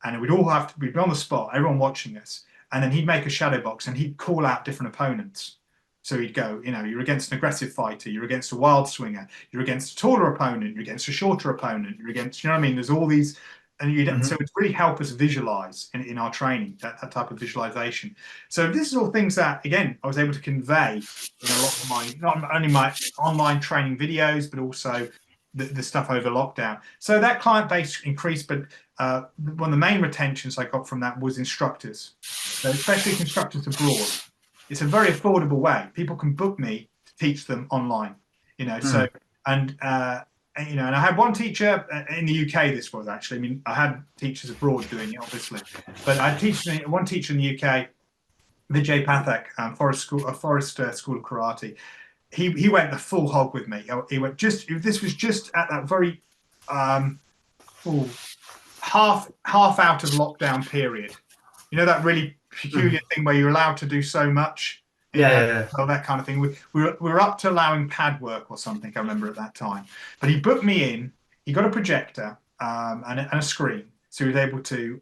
and we'd all have to be on the spot, everyone watching us, and then he'd make a shadow box and he'd call out different opponents. So he'd go, you're against an aggressive fighter, you're against a wild swinger, you're against a taller opponent, you're against a shorter opponent, you're against, you know what I mean? There's all these, and so it's really help us visualize in our training, that type of visualization. So this is all things that, again, I was able to convey in a lot of my, not only my online training videos, but also the stuff over lockdown. So that client base increased, but one of the main retentions I got from that was instructors, so especially instructors abroad. It's a very affordable way. People can book me to teach them online, So and I had one teacher in the UK. This was actually. I mean, I had teachers abroad doing it, obviously, but I teach one teacher in the UK, Vijay Pathak, Forest School of Karate. He went the full hog with me. He went this was just at that very half out of lockdown period. That really peculiar thing where you're allowed to do so much, so that kind of thing. We were up to allowing pad work or something, I remember at that time. But he booked me in. He got a projector and a screen, so he was able to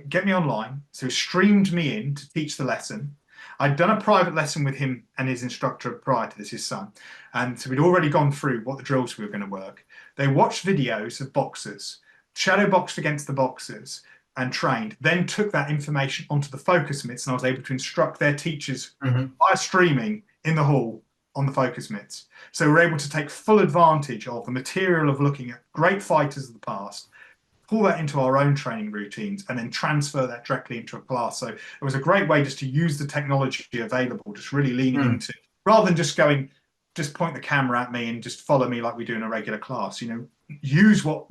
get me online. So he streamed me in to teach the lesson. I'd done a private lesson with him and his instructor prior to this, his son, and so we'd already gone through what the drills we were going to work. They watched videos of boxers, shadow boxed against the boxers, and trained, then took that information onto the focus mitts, and I was able to instruct their teachers by streaming in the hall on the focus mitts. So we're able to take full advantage of the material of looking at great fighters of the past, pull that into our own training routines, and then transfer that directly into a class. So it was a great way just to use the technology available, just really leaning into, rather than just point the camera at me and just follow me like we do in a regular class. Use what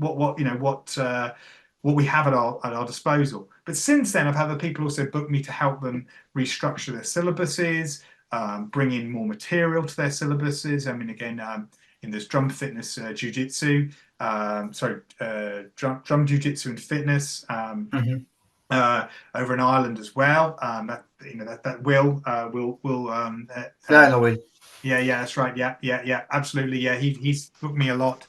we have at our disposal. But since then, I've had other people also book me to help them restructure their syllabuses, bring in more material to their syllabuses. I mean, again, there's drum fitness, jiu-jitsu, drum jiu-jitsu and fitness over in Ireland as well. That will yeah, that's right. Yeah, absolutely. Yeah, he's booked me a lot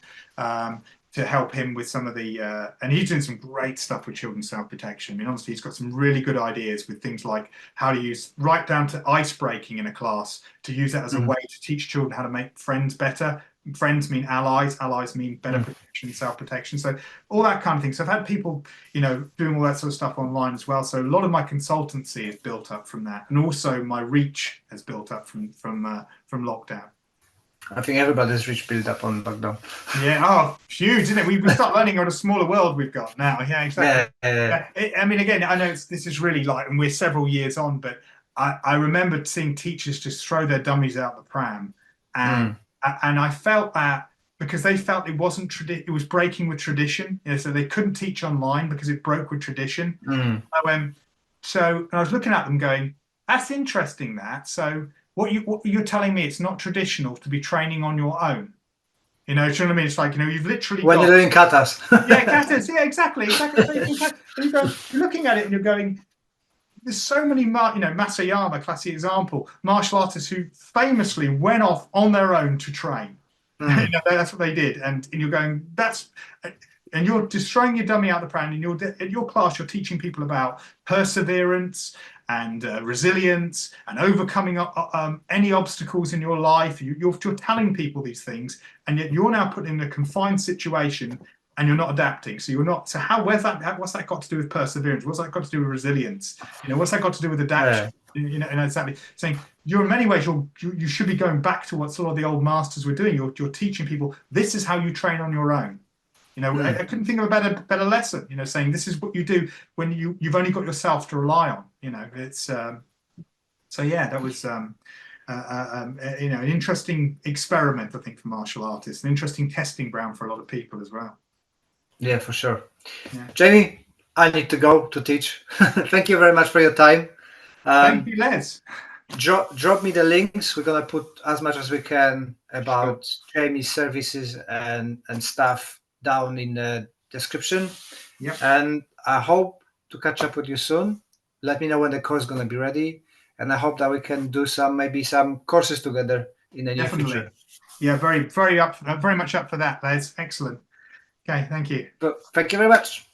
to help him with some of the, and he's doing some great stuff with children's self-protection. I mean, honestly, he's got some really good ideas with things like how to use, right down to ice breaking in a class, to use that as a way to teach children how to make friends better. Friends mean allies mean better protection, self-protection. So all that kind of thing. So I've had people, doing all that sort of stuff online as well. So a lot of my consultancy is built up from that, and also my reach has built up from lockdown. I think everybody's reach built up on lockdown. Yeah, huge, isn't it? We start learning what a smaller world we've got now. Yeah, exactly. I mean, again, I know this is really and we're several years on, but I remember seeing teachers just throw their dummies out the pram, and I felt that because they felt it wasn't it was breaking with tradition. So they couldn't teach online because it broke with tradition. And I was looking at them going, "That's interesting. That so." What you're telling me, it's not traditional to be training on your own. Do you know what I mean? It's like, you've literally when you're doing katas. Katas. Yeah, exactly. And you're looking at it and you're going, there's so many, Masayama, classic example, martial artists who famously went off on their own to train. That's what they did. And you're going, and you're just throwing your dummy out the pram. In your class, you're teaching people about perseverance and resilience and overcoming any obstacles in your life. You're telling people these things, and yet you're now put in a confined situation and you're not adapting. So you're not. So what's that got to do with perseverance? What's that got to do with resilience? What's that got to do with adaptation? Exactly. Saying you're in many ways you should be going back to what sort of the old masters were doing. You're teaching people this is how you train on your own. You know, I couldn't think of a better lesson. You know, saying this is what you do when you've only got yourself to rely on. You know, it's so yeah, that was you know, an interesting experiment, I think, for martial artists, an interesting testing ground for a lot of people as well. Yeah, for sure. Yeah. Jamie, I need to go to teach. Thank you very much for your time. Thank you, Les. Drop me the links. We're gonna put as much as we can about Jamie's services and stuff down in the description. Yep. And I hope to catch up with you soon. Let me know when the course is gonna be ready, and I hope that we can do maybe some courses together in the near future. Yeah, very much up for that, Les. Excellent. Okay, thank you. But thank you very much.